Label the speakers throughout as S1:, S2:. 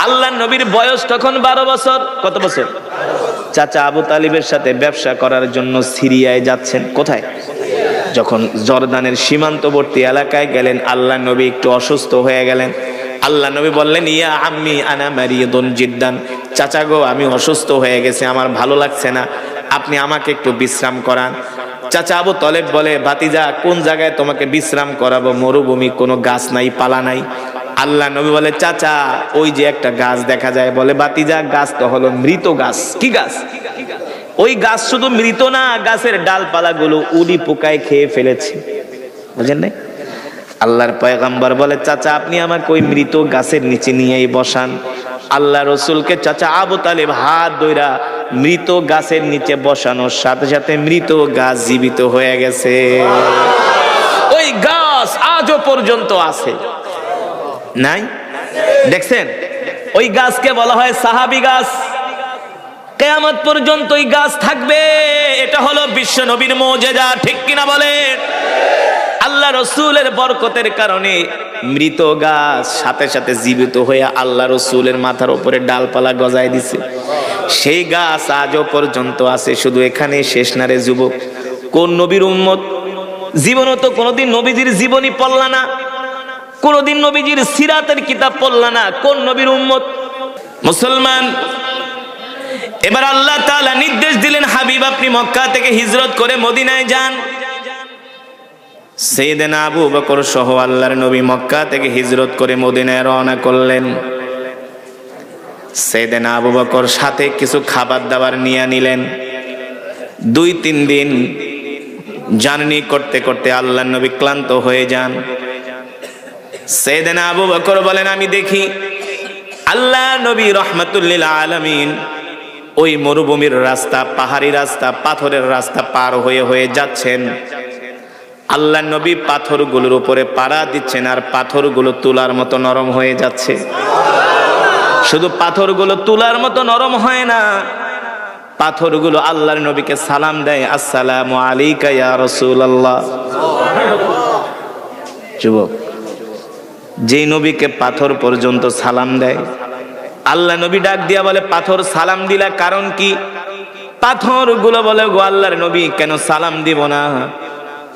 S1: আল্লাহর নবীর বয়স তখন 12 বছর। কত বছর? চাচা আবু তালিবের সাথে ব্যবসা করার জন্য সিরিয়ায় যাচ্ছেন। কোথায়? যখন জর্দানের সীমান্তবর্তী এলাকায় গেলেন, আল্লাহ নবী একটু অসুস্থ হয়ে গেলেন। আল্লাহ নবী বললেন, ইয়া আম্মি আনা মারিয়াদুন জিদ্দান, চাচা গো আমি অসুস্থ হয়ে গেছি, আমার ভালো লাগছে না, আপনি আমাকে একটু বিশ্রাম করান। চাচা আবু তালেব বলে, ভাতিজা কোন জায়গায় তোমাকে বিশ্রাম করাবো? মরুভূমি, কোনো গাছ নাই, পালা নাই। আল্লাহ নবী বলে, চাচা ওই যে একটা গাছ দেখা যায়। বলে, ভাতিজা গাছ তো হলো মৃত গাছ। কি গাছ? ওই গাছ শুধু মৃত না, গাছের ডালপালা গুলো উড়ি পোকায় খেয়ে ফেলেছে। বুঝেন নাই? আল্লাহর পয়গম্বর বলে, চাচা আপনি আমাকে ওই মৃত গাছের নিচে নিয়েই বসান। আল্লাহ রসুলকে চাচা আবু তালেব হাত ধইরা মৃত গাছের নিচে বসানোর সাথে সাথে মৃত গাছ জীবিত হয়ে গেছে। ওই গাছ আজও পর্যন্ত আছে। নাই? দেখছেন? ওই গাছকে বলা হয় সাহাবী গাছ। কিয়ামত পর্যন্ত ওই গাছ থাকবে। এটা হলো বিশ্ব নবীর মুজিজা। ঠিক কিনা বলেন? আল্লাহ রসুলের বরকতের কারণে মৃত গাছ সাথে সাথে জীবিত হয়ে আল্লাহ রসুলের মাথার উপরে ডালপালা গজায় দিছে। সেই গাছ আজও পর্যন্ত আছে। শুধু এখানে শেষ না রে যুবক। কোন নবীর উম্মত? জীবনও তো কোনোদিন নবীজির জীবনী পড়লা না, কোনোদিন নবীজির সিরাতের কিতাব পড়লা না। কোন নবীর উম্মত? মুসলমান। এবার আল্লাহ তাআলা নির্দেশ দিলেন, হাবিব আপনি মক্কা থেকে হিজরত করে মদিনায় যান। সাইয়েদনা আবু বকর সহ আল্লাহর নবী মক্কা থেকে হিজরত করে মদিনায় রওনা করলেন। সাইয়েদনা আবু বকর সাথে কিছু খাবার দাবার নিয়ে নিলেন। 2-3 দিন জার্নি করতে করতে আল্লাহর নবী ক্লান্ত হয়ে যান। সাইয়েদনা আবু বকর বলেন, আমি দেখি আল্লাহর নবী রাহমাতুল লিল আলামিন ওই মরুভূমির রাস্তা, পাহাড়ি রাস্তা, পাথরের রাস্তা পার হয়ে হয়ে যাচ্ছেন। আল্লাহর নবী পাথরগুলোর উপরে পাড়া দিচ্ছেন, আর পাথরগুলো তুলার মতো নরম হয়ে যাচ্ছে। শুধু পাথরগুলো তুলার মতো নরম হয় না, পাথরগুলো আল্লাহর নবীকে সালাম দেয়, আসসালামু আলাইকা ইয়া রাসূলুল্লাহ। যুবক, যেই নবীকে পাথর পর্যন্ত সালাম দেয়, আল্লাহ নবী ডাক দিয়া বলে, পাথর সালাম দিলা কারণ কি? পাথরগুলো বলে, গো আল্লাহর নবী কেন সালাম দিব না?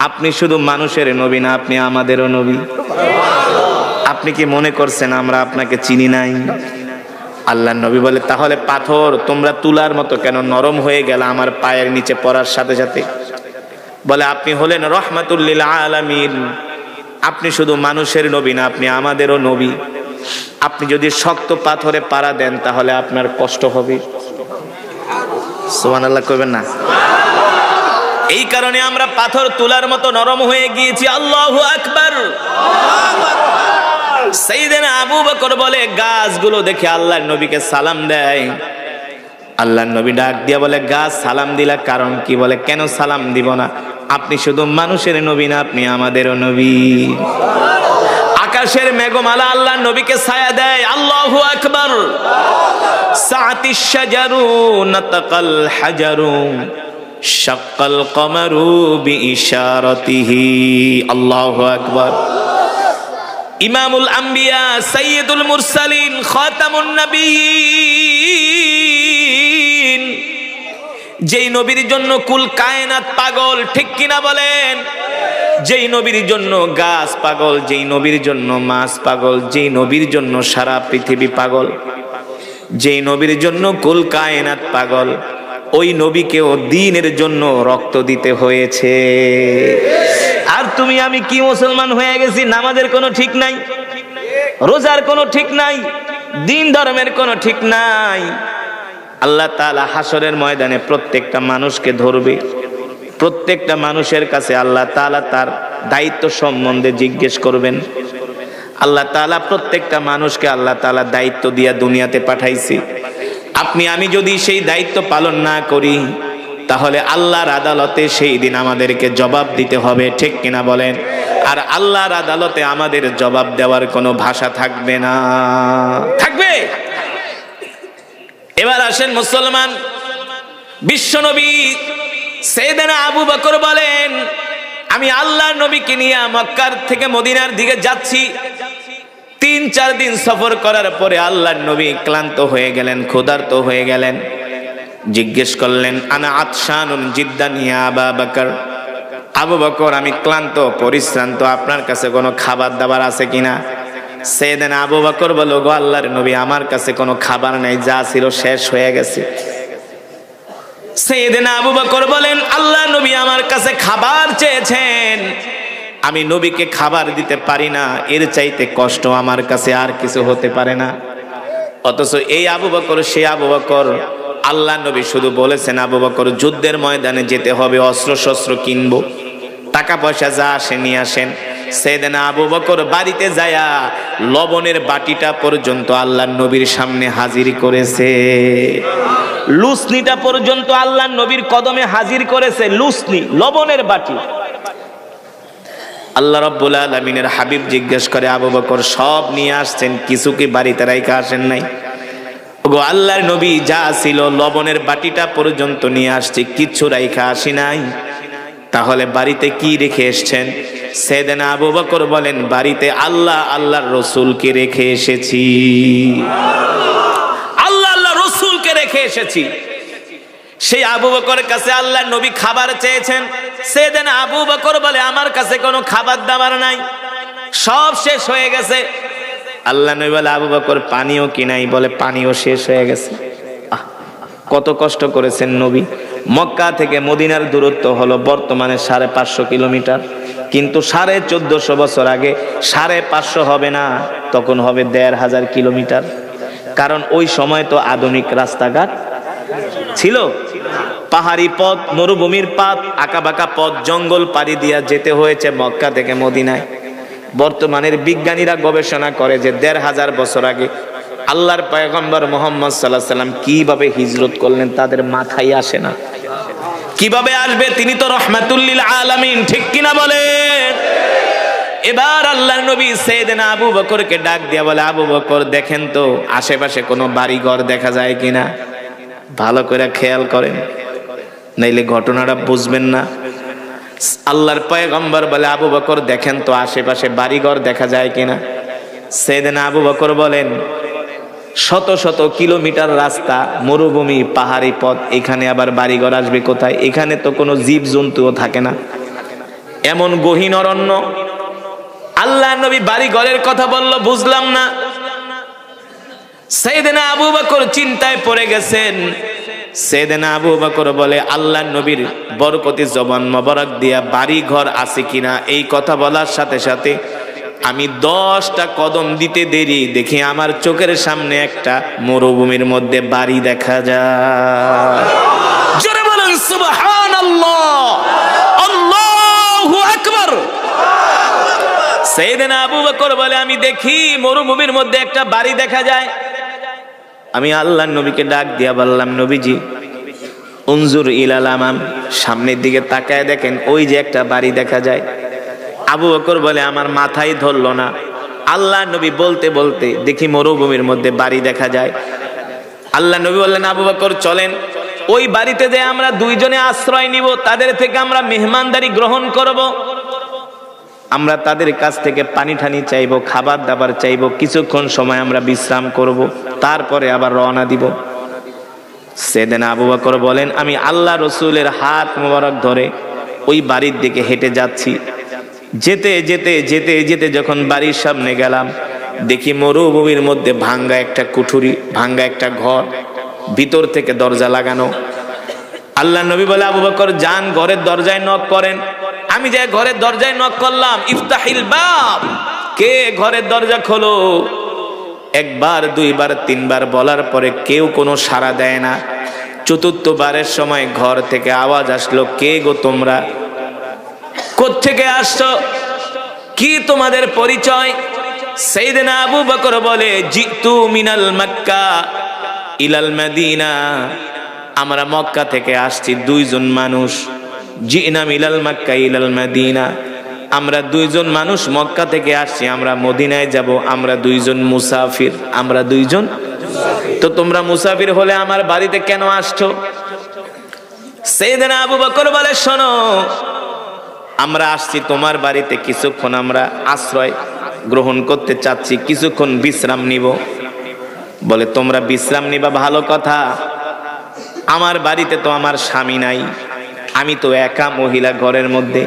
S1: আপনি শুধু মানুষের নবী না, আপনি আমাদেরও নবী। আপনি কি মনে করছেন আমরা আপনাকে চিনি নাই? আল্লাহর নবী বলে, তাহলে পাথর তোমরা তুলার মতো কেন নরম হয়ে গেল আমার পায়ের নিচে পড়ার সাথে সাথে? বলে, আপনি হলেন রাহমাতুল লিল আলামিন, আপনি শুধু মানুষের নবী না, আপনি আমাদেরও নবী। আপনি যদি শক্ত পাথরে পাড়া দেন তাহলে আপনার কষ্ট হবে। সুবহানাল্লাহ কইবেন না? এই কারণে আমরা পাথর তুলার মতো নরম হয়ে গিয়েছি। আল্লাহু আকবার। সাইয়েদনা আবু বকর বলে, গাছগুলো দেখে আল্লাহর নবীকে সালাম দেয়। আল্লাহর নবী ডাক দিয়া বলে, গাছ সালাম দিলা কারণ কি? বলে, কেন সালাম দিব না? আপনি শুধু মানুষের নবী না, আপনি আমাদেরও নবী। আকাশের মেঘমালা আল্লাহর নবীকে ছায়া দেয়। আল্লাহু আকবার। সাআতিশ শাজারু নাতাকাল হাজারু শাক্কাল কমারু বিইশারাতিহি। আল্লাহু আকবার। ইমামুল আম্বিয়া, সাইয়্যিদুল মুরসালিন, খাতামুন নবিয়্যিন, যেই নবীর জন্য কুল কায়নাত পাগল। ঠিক কিনা বলেন? যেই নবীর জন্য গাছ পাগল, যেই নবীর জন্য মাছ পাগল, যেই নবীর জন্য সারা পৃথিবী পাগল, যেই নবীর জন্য কুল কায়নাত পাগল, ওই নবীকেও দ্বীনের জন্য রক্ত দিতে হয়েছে। আর তুমি আমি কি মুসলমান হয়ে গেছি? নামাজের কোনো ঠিক নাই, রোজার কোনো ঠিক নাই, দ্বীন ধর্মের কোনো ঠিক নাই। আল্লাহ তাআলা হাসরের ময়দানে প্রত্যেকটা মানুষকে ধরবে। প্রত্যেকটা মানুষের কাছে আল্লাহ তাআলা তার দায়িত্ব সম্বন্ধে জিজ্ঞেস করবেন। আল্লাহ তাআলা প্রত্যেকটা মানুষকে আল্লাহ তাআলা দায়িত্ব দিয়া দুনিয়াতে পাঠাইছে। আপনি আমি যদি সেই দায়িত্ব পালন না করি তাহলে আল্লাহর আদালতে সেই দিন আমাদেরকে জবাব দিতে হবে। ঠিক কিনা বলেন? আর আল্লাহর আদালতে আমাদের জবাব দেওয়ার কোনো ভাষা থাকবে না। থাকবে? এবার আসেন মুসলমান, বিশ্বনবী সাইয়েদনা আবু বকর বলেন, আমি আল্লাহর নবীকে নিয়ে মক্কার থেকে মদিনার দিকে যাচ্ছি। 3-4 দিন সফর করার পরে আল্লাহর নবী ক্লান্ত হয়ে গেলেন, ক্ষুধার্ত হয়ে গেলেন। জিজ্ঞেস করলেন, আনা আতশানুন জিদ্দান ইয়া আবা বকর, আবু বকর আমি ক্লান্ত পরিশ্রান্ত, আপনার কাছে কোনো খাবার দাবার আছে কিনা? সাইয়েদনা আবু বকর বলল, গো আল্লাহর নবী আমার কাছে কোনো খাবার নাই, যা ছিল শেষ হয়ে গেছে। সাইয়েদনা আবু বকর বলেন, আল্লাহর নবী আমার কাছে খাবার চেয়েছেন, আমি নবীকে খাবার দিতে পারি না, এর চাইতে কষ্ট আমার কাছে আর কিছু হতে পারে না। অথচ এই আবু বকর সে আবু বকর, আল্লাহ নবী শুধু বলেছেন আবু বকর যুদ্ধের ময়দানে যেতে হবে, অস্ত্র শস্ত্র কিনবো, টাকা পয়সা যা আসে নিয়ে আসেন। সাইয়েদনা আবু বকর বাড়িতে যায়া লবণের বাটিটা পর্যন্ত আল্লাহ নবীর সামনে হাজির করেছে। লুসনিটা পর্যন্ত আল্লাহ নবীর কদমে হাজির করেছে, লুসনি লবণের বাটি। আল্লাহ রাব্বুল আলামিনের হাবিব জিজ্ঞেস করে, আবু বকর সব নিয়ে আসছেন, কিছু কি বাড়িতে রাইখা আসেন নাই? ওগো আল্লাহর নবী যা ছিল লবণের বাটিটা পর্যন্ত নিয়ে আসছি, কিচ্ছু রাইখা আসি নাই। তাহলে বাড়িতে কি রেখে এসেছেন? সাইয়েদনা আবু বকর বলেন, বাড়িতে আল্লাহ আল্লাহর রাসূলকে রেখে এসেছি, আল্লাহ আল্লাহর রাসূলকে রেখে এসেছি। সেই আবু বকরের কাছে আল্লাহর নবী খাবার চেয়েছেন। সাইয়েদনা আবু বকর বলে, আমার কাছে কোনো খাবার দাবার নাই, সব শেষ হয়ে গেছে। আল্লাহ নবী বলে, আবু বকর পানিও কি নাই? বলে পানিও শেষ হয়ে গেছে। কত কষ্ট করেছেন নবী। মক্কা থেকে মদিনার দূরত্ব হলো বর্তমানে 550 কিলোমিটার, কিন্তু 1450 বছর আগে 550 হবে না, তখন হবে 1500 কিলোমিটার। কারণ ওই সময় তো আধুনিক রাস্তাঘাট ছিল, পাহাড়ি পথ, মরুভূমির পথ, আঁকাবাঁকা পথ, জঙ্গল পাড়ি দিয়া যেতে হয়েছে মক্কা থেকে মদিনায়। বর্তমানের বিজ্ঞানীরা গবেষণা করে যে 1500 বছর আগে আল্লাহর পয়গম্বর মুহাম্মদ সাল্লাল্লাহু আলাইহি সাল্লাম কিভাবে হিজরত করলেন তাদের মাথায় আসে না। কিভাবে আসবে? তিনি তো রাহমাতুল লিল আলামিন, ঠিক কিনা বলেন? এবার আল্লাহর নবী সাইয়েদনা আবু বকরকে ডাক দিয়া বলে, আবু বকর দেখেন তো আশেপাশে কোনো বাড়ি ঘর দেখা যায় কিনা, ভালো করে খেয়াল করেন, নাইলে ঘটনাটা বুঝবেন না। আল্লাহর পয়গম্বর বলে, আবু বকর দেখেন তো আশেপাশে বাড়িঘর দেখা যায় কিনা। সাইয়েদনা আবু বকর বলেন, শত শত কিলোমিটার রাস্তা, মরুভূমি, পাহাড়ি পথ, এখানে আবার বাড়িঘর আসবে কোথায়? এখানে তো কোনো জীব জন্তুও থাকে না, এমন গহীন অরণ্য। আল্লাহ নবী বাড়িঘরের কথা বলল, বুঝলাম না। সাইয়েদনা আবু বকর চিন্তায় পড়ে গেছেন। সাইয়েদনা আবু বকর বলে, আল্লাহ নবীর বরকতি জবান মোবারক দিয়া বাড়ি ঘর আছে কিনা এই কথা বলার সাথে সাথে আমি 10টা কদম দিতে দেরি, দেখি আমার চোখের সামনে একটা মরুভূমির মধ্যে বাড়ি দেখা যায়। জোরে বলেন সুবহানাল্লাহ, আল্লাহু আকবার। সাইয়েদনা আবু বকর বলে, আমি দেখি মরুভূমির মধ্যে একটা বাড়ি দেখা যায়। আমি আল্লাহর নবীকে ডাক দিয়া বললাম, নবীজি উনজুর ইলাল আমাম, সামনের দিকে তাকায় দেখেন, ওই যে একটা বাড়ি দেখা যায়। আবু বকর বলে, আমার মাথায় ধরলো না। আল্লাহ নবী বলতে বলতে দেখি মরুভূমির মধ্যে বাড়ি দেখা যায়। আল্লাহ নবী বললেন, আবু বকর চলেন, ওই বাড়িতে যে আমরা দুইজনে আশ্রয় নিব, তাদের থেকে আমরা মেহমানদারি গ্রহণ করব, আমরা তাদের কাছ থেকে পানি ঠানি চাইবো, খাবার দাবার চাইবো, কিছুক্ষণ সময় আমরা বিশ্রাম করব, তারপরে আবার রওনা দিব। সাইয়েদনা আবু বকর বলেন, আমি আল্লাহ রসুলের হাত মোবারক ধরে ওই বাড়ির দিকে হেঁটে যাচ্ছি। যেতে যেতে যেতে যেতে যখন বাড়ির সামনে গেলাম, দেখি মরুভূমির মধ্যে ভাঙ্গা একটা কুঠুরি, ভাঙ্গা একটা ঘর, ভিতর থেকে দরজা লাগানো। আল্লাহ নবী বলে, আবু বকর যান ঘরের দরজায় নক করেন। আমি যে ঘরের দরজায় নক করলাম, ইফতাহিল বাব, কে ঘরের দরজা খোলো। একবার, দুইবার, তিনবার বলার পরে কেউ কোনো সাড়া দেয় না। চতুর্থবারের সময় ঘর থেকে আওয়াজ আসলো, কে গো তোমরা, কোত্থেকে আসছো, কি তোমাদের পরিচয়? সাইয়েদনা আবু বকর বলে, জিতু মিনাল মক্কা ইলাল মদিনা, আমরা মক্কা থেকে আসছি দুইজন মানুষ। জিনা মিলাল মক্কা ইলাল মদিনা, আমরা দুইজন মানুষ মক্কা থেকে আসছি, আমরা মদিনায় যাব, আমরা দুইজন মুসাফির, আমরা দুইজন। তো তোমরা মুসাফির হলে আমার বাড়িতে কেন আসছো? সাইয়েদনা আবু বকর বলে, শোনো, আমরা আসছি তোমার বাড়িতে কিছুক্ষণ আমরা আশ্রয় গ্রহণ করতে চাচ্ছি, কিছুক্ষণ বিশ্রাম নিব। বলে তোমরা বিশ্রাম নিবা ভালো কথা, আমার বাড়িতে তো আমার স্বামী নাই, আমি তো একা মহিলা ঘরের মধ্যে।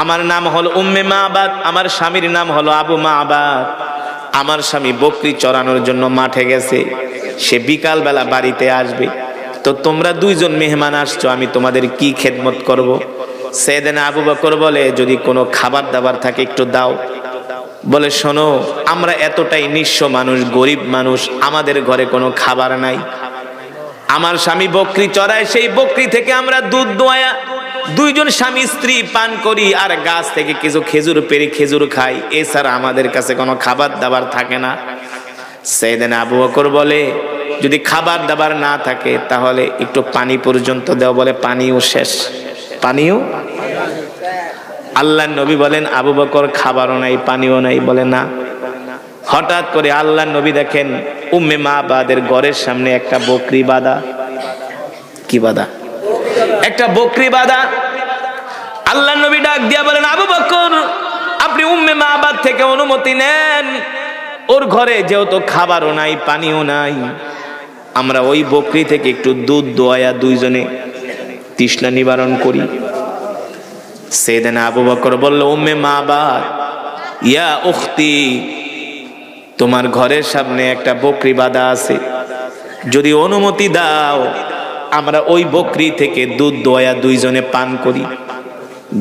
S1: আমার নাম হলো উম্মে মাবাদ, আমার স্বামীর নাম হলো আবু মাবাদ। আমার স্বামী বকরি চড়ানোর জন্য মাঠে গেছে, সে বিকাল বেলা বাড়িতে আসবে। তো তোমরা দুইজন মেহমান আসছো, আমি তোমাদের কি খেদমত করব? সাইয়েদনা আবু বকর বলে যদি কোনো খাবার দাবার থাকে একটু দাও। বলে শোনো, আমরা এতটাই নিঃস্ব মানুষ, গরিব মানুষ, আমাদের ঘরে কোনো খাবার নাই। আমার স্বামী বকরি চড়ায়, সেই বকরি থেকে আমরা দুধ দোয়া দুইজন স্বামী স্ত্রী পান করি, আর গাছ থেকে কিছু খেজুর পেড়ে খেজুর খাই, এছাড়া আমাদের কাছে কোনো খাবার দাবার থাকে না। সাইয়েদনা আবু বকর বলে যদি খাবার দাবার না থাকে তাহলে একটু পানি পর্যন্ত দাও। বলে পানিও শেষ, পানিও। আল্লাহর নবী বলেন আবু বকর খাবারও নাই পানিও নাই। বলে না। হঠাৎ করে আল্লাহর নবী দেখেন উম্মে মাবাদের ঘরের সামনে একটা বকরি বাঁধা। কি বাঁধা? একটা বকরি বাঁধা। আল্লাহর নবী ডাক দিয়া বলেন আবু বকর, আপনি উম্মে মাবাদ থেকে অনুমতি নেন, ওর ঘরে যেহেতু খাবারও নাই পানিও নাই, আমরা ওই বকরি থেকে একটু দুধ দোয়া দুইজনে তৃষ্ণা নিবারণ করি। সাইয়েদনা আবু বকর বলল উম্মে মাবাদ, ইয়া উখতি, তোমার ঘরের সামনে একটা বকরি বাঁধা আছে, যদি অনুমতি দাও আমরা ওই বকরি থেকে দুধ দোয়া দুইজনে পান করি।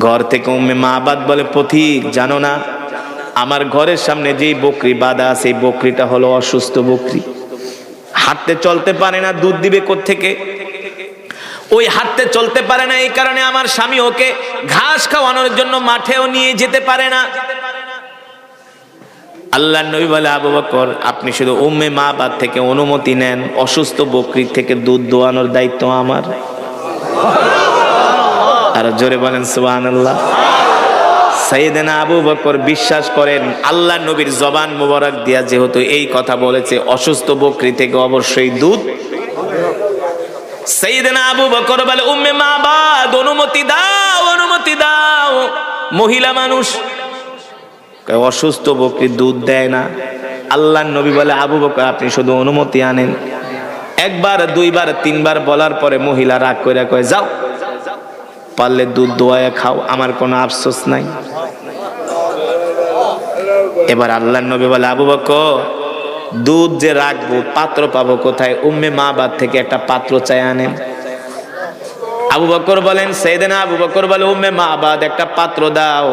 S1: ঘর থেকে উম্মে মাবাদ বলে পথিক, জানো না আমার ঘরের সামনে যেই বকরি বাঁধা আছে এই বকরিটা হলো অসুস্থ বকরি, হাঁটতে চলতে পারে না, দুধ দিবে কোত্থেকে? ওই হাঁটতে চলতে পারে না, এই কারণে আমার স্বামী ওকে ঘাস খাওয়ানোর জন্য মাঠেও নিয়ে যেতে পারে না। আল্লাহর নবী বলে আবু বকর, আপনি শুধু উম্মে মাবাদ থেকে অনুমতি নেন, অসুস্থ বকরি থেকে দুধ দোয়ানোর দায়িত্ব আমার। আর জোরে বলেন সুবহানাল্লাহ। সাইয়েদনা আবু বকর বিশ্বাস করেন আল্লাহর নবীর জবান মুবারক দিয়া যেহেতু এই কথা বলেছে, অসুস্থ বকরি থেকে অবশ্যই দুধ। সাইয়েদনা আবু বকর বলে উম্মে মাবাদ অনুমতি দাও, অনুমতি দাও। মহিলা মানুষ, অসুস্থ বকরি দুধ দেয় না। আল্লাহর নবী বলে আবু বকর আপনি শুধু অনুমতি আনেন। একবার দুইবার তিনবার বলার পরে মহিলা রাগ করে কয় যাও, পারলে দুধ দোয়া খাও, আমার কোনো আফসোস নাই। এবার আল্লাহর নবী বলে আবু বকর দুধ যে রাখবো পাত্র পাবো কোথায়? উম্মে মাবাদ থেকে একটা পাত্র চাই আনেন। আবু বকর বলেন, সাইয়েদনা আবু বকর বলে উম্মে মাবাদ একটা পাত্র দাও।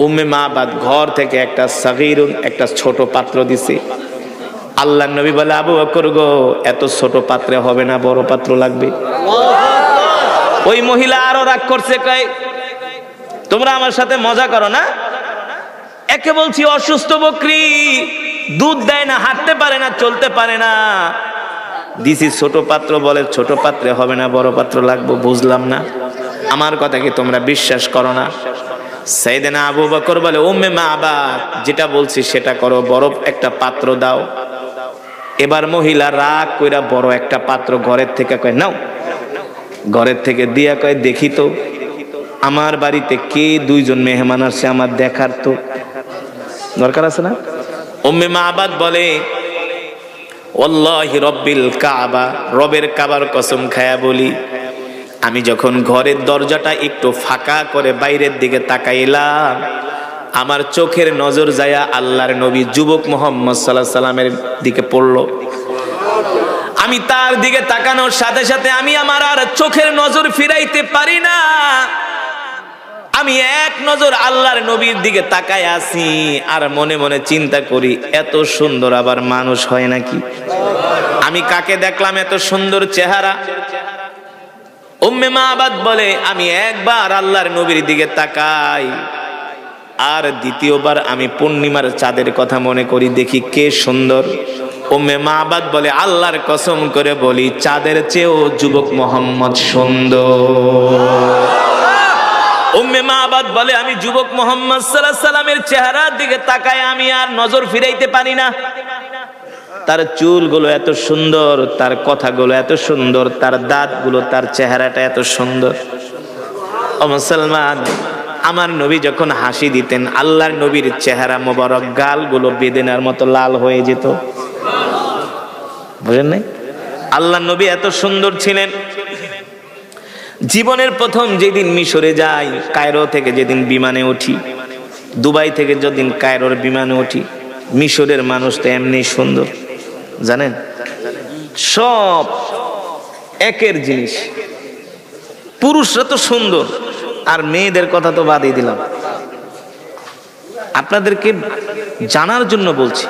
S1: উম্মে মাবাদ ঘর থেকে একটা সাগীরুন একটা ছোট পাত্র দিছে। আল্লাহর নবী বলে আবু বকর গো, এত ছোট পাত্রে হবে না, বড় পাত্র লাগবে। ওই মহিলা আরো রাগ করছে, কয় তোমরা আমার সাথে মজা করো না, একে বলছি অসুস্থ বকরি, দুধ দেয় না, হাঁটতে পারে না, চলতে পারে না, দিছি ছোট পাত্র। বলে ছোট পাত্রে হবে না, বড় পাত্র লাগবে। বুঝলাম না, আমার কথা কি তোমরা বিশ্বাস করো না? সাইয়েদনা আবু বকর বলে উম্মে মাবাদ যেটা বলছি সেটা করো, বড় একটা পাত্র দাও। এবার মহিলা রাগ কইরা বড় একটা পাত্র ঘরের থেকে কয় নাও। ঘরের থেকে দিয়া কয় দেখি তো আমার বাড়িতে কে দুইজন মেহমান আসছে, আমার দেখার তো দরকার আছে না? উম্মে মাবাদ বলে ওয়াল্লাহি রব্বিল কাবা, রবের কাবার কসম খায়া বলি, আমি যখন ঘরের দরজাটা একটু ফাঁকা করে বাইরের দিকে তাকাইলাম, আমার চোখের নজর যায়া আল্লাহর নবী যুবক মুহাম্মদ সাল্লাল্লাহু আলাইহি সাল্লামের দিকে পড়লো। আমি তার দিকে তাকানোর সাথে সাথে আমি আমার আর চোখের নজর ফিরাইতে পারি না। আমি এক নজর আল্লাহর নবীর দিকে তাকায় আছি আর মনে মনে চিন্তা করি এত সুন্দর আবার মানুষ হয় নাকি? আমি কাকে দেখলাম এত সুন্দর চেহারা? উম্মে মাবাদ বলে আমি একবার আল্লাহর নবীর দিকে তাকাই আর দ্বিতীয়বার আমি পূর্ণিমার চাঁদের কথা মনে করি, দেখি কে সুন্দর। উম্মে মাবাদ বলে আল্লাহর কসম করে বলি চাঁদের চেয়েও যুবক মোহাম্মদ সুন্দর। উম্মে মাবাদ বলে আমি যুবক মুহাম্মদ সাল্লাল্লাহু আলাইহি সাল্লামের চেহারার দিকে তাকায় আমি আর নজর ফিরাইতে পারি না। তার চুলগুলো এত সুন্দর, তার কথাগুলো এত সুন্দর, তার দাঁতগুলো, তার চেহারাটা এত সুন্দর। ও মুসলমান, আমার নবী যখন হাসি দিতেন আল্লাহর নবীর চেহারা মোবারক গালগুলো বেদেনার মতো লাল হয়ে যেত। বুঝেন নাই? আল্লাহর নবী এত সুন্দর ছিলেন। জীবনের প্রথম যেদিন মিশরে যাই, কায়রো থেকে যেদিন বিমানে উঠি, দুবাই থেকে যেদিন কায়রোর বিমানে উঠি, মিশরের মানুষ তো এমনি সুন্দর, জানেন? সব একের জিনিস। পুরুষরা তো সুন্দর, আর মেয়েদের কথা তো বাদই দিলাম। আপনাদেরকে জানার জন্য বলছি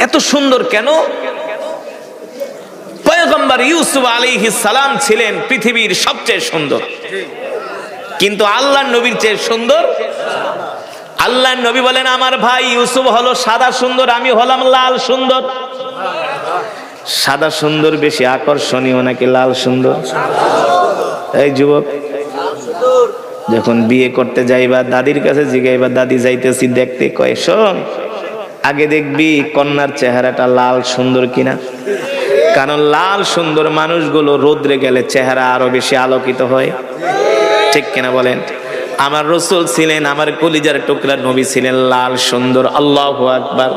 S1: এত সুন্দর কেন। পয়গম্বর ইউসুফ আলাইহিস সালাম ছিলেন পৃথিবীর সবচেয়ে সুন্দর, কিন্তু আল্লাহর নবীর চেয়ে সুন্দর। আল্লাহর নবী বলেন আমার ভাই ইউসুফ হলো সাদা সুন্দর, আমি হলাম লাল সুন্দর। সাদা সুন্দর বেশি আকর্ষণীয় নাকি লাল সুন্দর? এই যুবক, যখন বিয়ে করতে যাইবা দাদির কাছে জিগাইবা, দাদি যাইতেছি দেখতে, কয় শোন আগে দেখবি কন্যার চেহারাটা লাল সুন্দর কিনা, কারণ লাল সুন্দর মানুষগুলো রোদ্রে গেলে চেহারা আরো বেশি আলোকিত হয়। ঠিক কিনা বলেন? আমার রাসূল ছিলেন, আমার কলিজার টুকরা নবী ছিলেন লাল সুন্দর। আল্লাহু আকবার।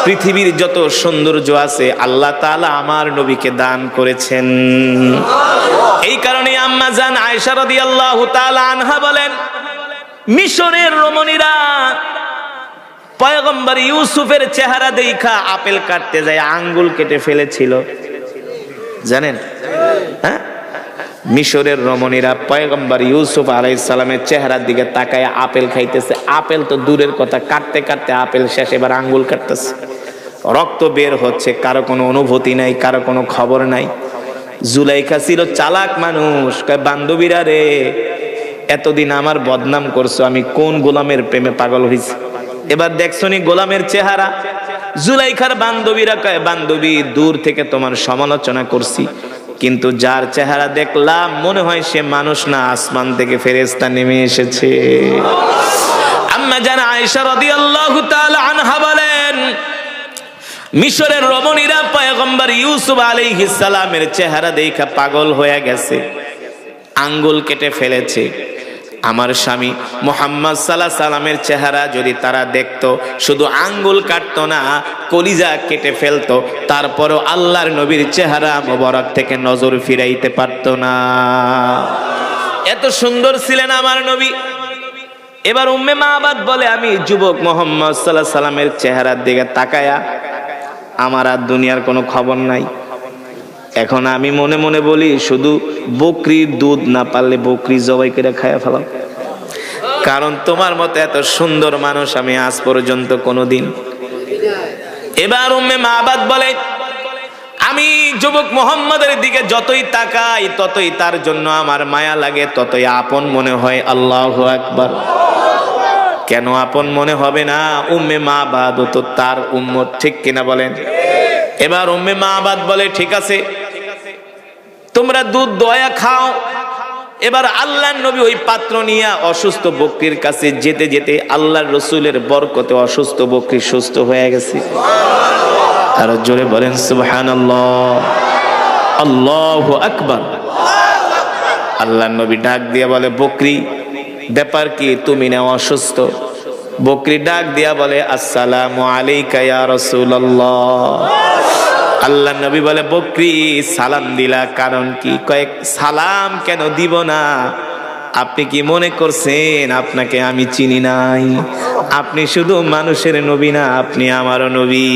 S1: পৃথিবীর যত সৌন্দর্য আছে আল্লাহ তাআলা আমার নবীকে দান করেছেন। এই কারণে আম্মা জান আয়েশা রাদিয়াল্লাহু তাআলা আনহা বলেন, মিশরের রমণীরা পয়গম্বর ইউসুফের চেহারা দেখা আপেল কাটতে যায় আঙ্গুল কেটে ফেলেছিল, জানেন? হ্যাঁ, মিশরের রমণীরা পয়গম্বর ইউসুফ আলাইহিস সালামের চেহারার দিকে তাকায় আপেল খাইতেছে। আপেল তো দূরের কথা, কাটতে কাটতে আপেল শেষ, এবার আঙ্গুল কাটতেছে। রক্ত বের হচ্ছে, কারো কোনো অনুভূতি নাই, কারো কোনো খবর নাই। জুলাইখা ছিল চালাক মানুষ, কয় বান্ধবীরা রে, এতদিন আমার বদনাম করছো, আমি কোন গোলামের প্রেমে পাগল হইছি, এবার দেখছনি গোলামের চেহারা। জুলাইখার বান্ধবীরা কয় বান্ধবী দূর থেকে তোমার সমালোচনা করছি, কিন্তু যার চেহারা দেখলাম মনে হয় সে মানুষ না, আসমান থেকে ফেরেশতা নেমে এসেছে। আম্মা জান আয়েশা রাদিয়াল্লাহু তাআলা আনহা বলেন, মিশরের রমণীরা পয়গম্বর ইউসুফ আলাইহিস সালামের চেহারা দেখে পাগল হয়ে গেছে, আঙ্গুল কেটে ফেলেছে। আমার স্বামী মুহাম্মদ সাল্লাল্লাহু আলাইহি সাল্লামের চেহারা যদি তারা দেখতো, শুধু আঙ্গুল কাটতো না, কলিজা কেটে ফেলতো, তারপরও আল্লাহর নবীর চেহারা মোবারক থেকে নজর ফিরাইতে পারতো না। এত সুন্দর ছিলেন আমার নবী। এবার উম্মে মাবাদ বলে, আমি যুবক মুহাম্মদ সাল্লাল্লাহু আলাইহি সাল্লামের চেহারার দিকে তাকায়া আমার আর দুনিয়ার কোনো খবর নাই। এখন আমি মনে মনে বলি, শুধু বকরির দুধ না পারলে বকরি জবাই করে খায়া ফেলাম, কারণ তোমার মতো এত সুন্দর মানুষ আমি আজ পর্যন্ত কোনোদিন। এবার উম্মে মাবাদ বলে, আমি যুবক মুহাম্মাদের দিকে যতই তাকাই ততই তার জন্য আমার মায়া লাগে, ততই আপন মনে হয়। আল্লাহু আকবার। কেন আপন মনে হবে না? উম্মে মাবাদ তো তার উম্মত, ঠিক কিনা বলেন? এবার উম্মে মাবাদ বলে, ঠিক আছে তোমরা দুধ দয়া খাও। এবার আল্লাহর নবী ওই পাত্র নিয়ে অসুস্থ বকরির কাছে যেতে যেতে আল্লাহর রাসূলের বরকতে অসুস্থ বকরি সুস্থ হয়ে গেছে। আর জোরে বলেন সুবহানাল্লাহ, আল্লাহু আকবার। আল্লাহর নবী ডাক দিয়ে বলে, বকরি ব্যাপার কি, তুমি না অসুস্থ? বকরি ডাক দিয়া বলে, আসসালামু আলাইকা ইয়া রাসূলুল্লাহ। আল্লাহ নবী বলে, বকরি সালাম দিলা কারণ কি? কয়েক সালাম কেন দিব না? আপনি কি মনে করছেন আপনাকে আমি চিনি নাই? আপনি শুধু মানুষের নবী না, আপনি আমারও নবী।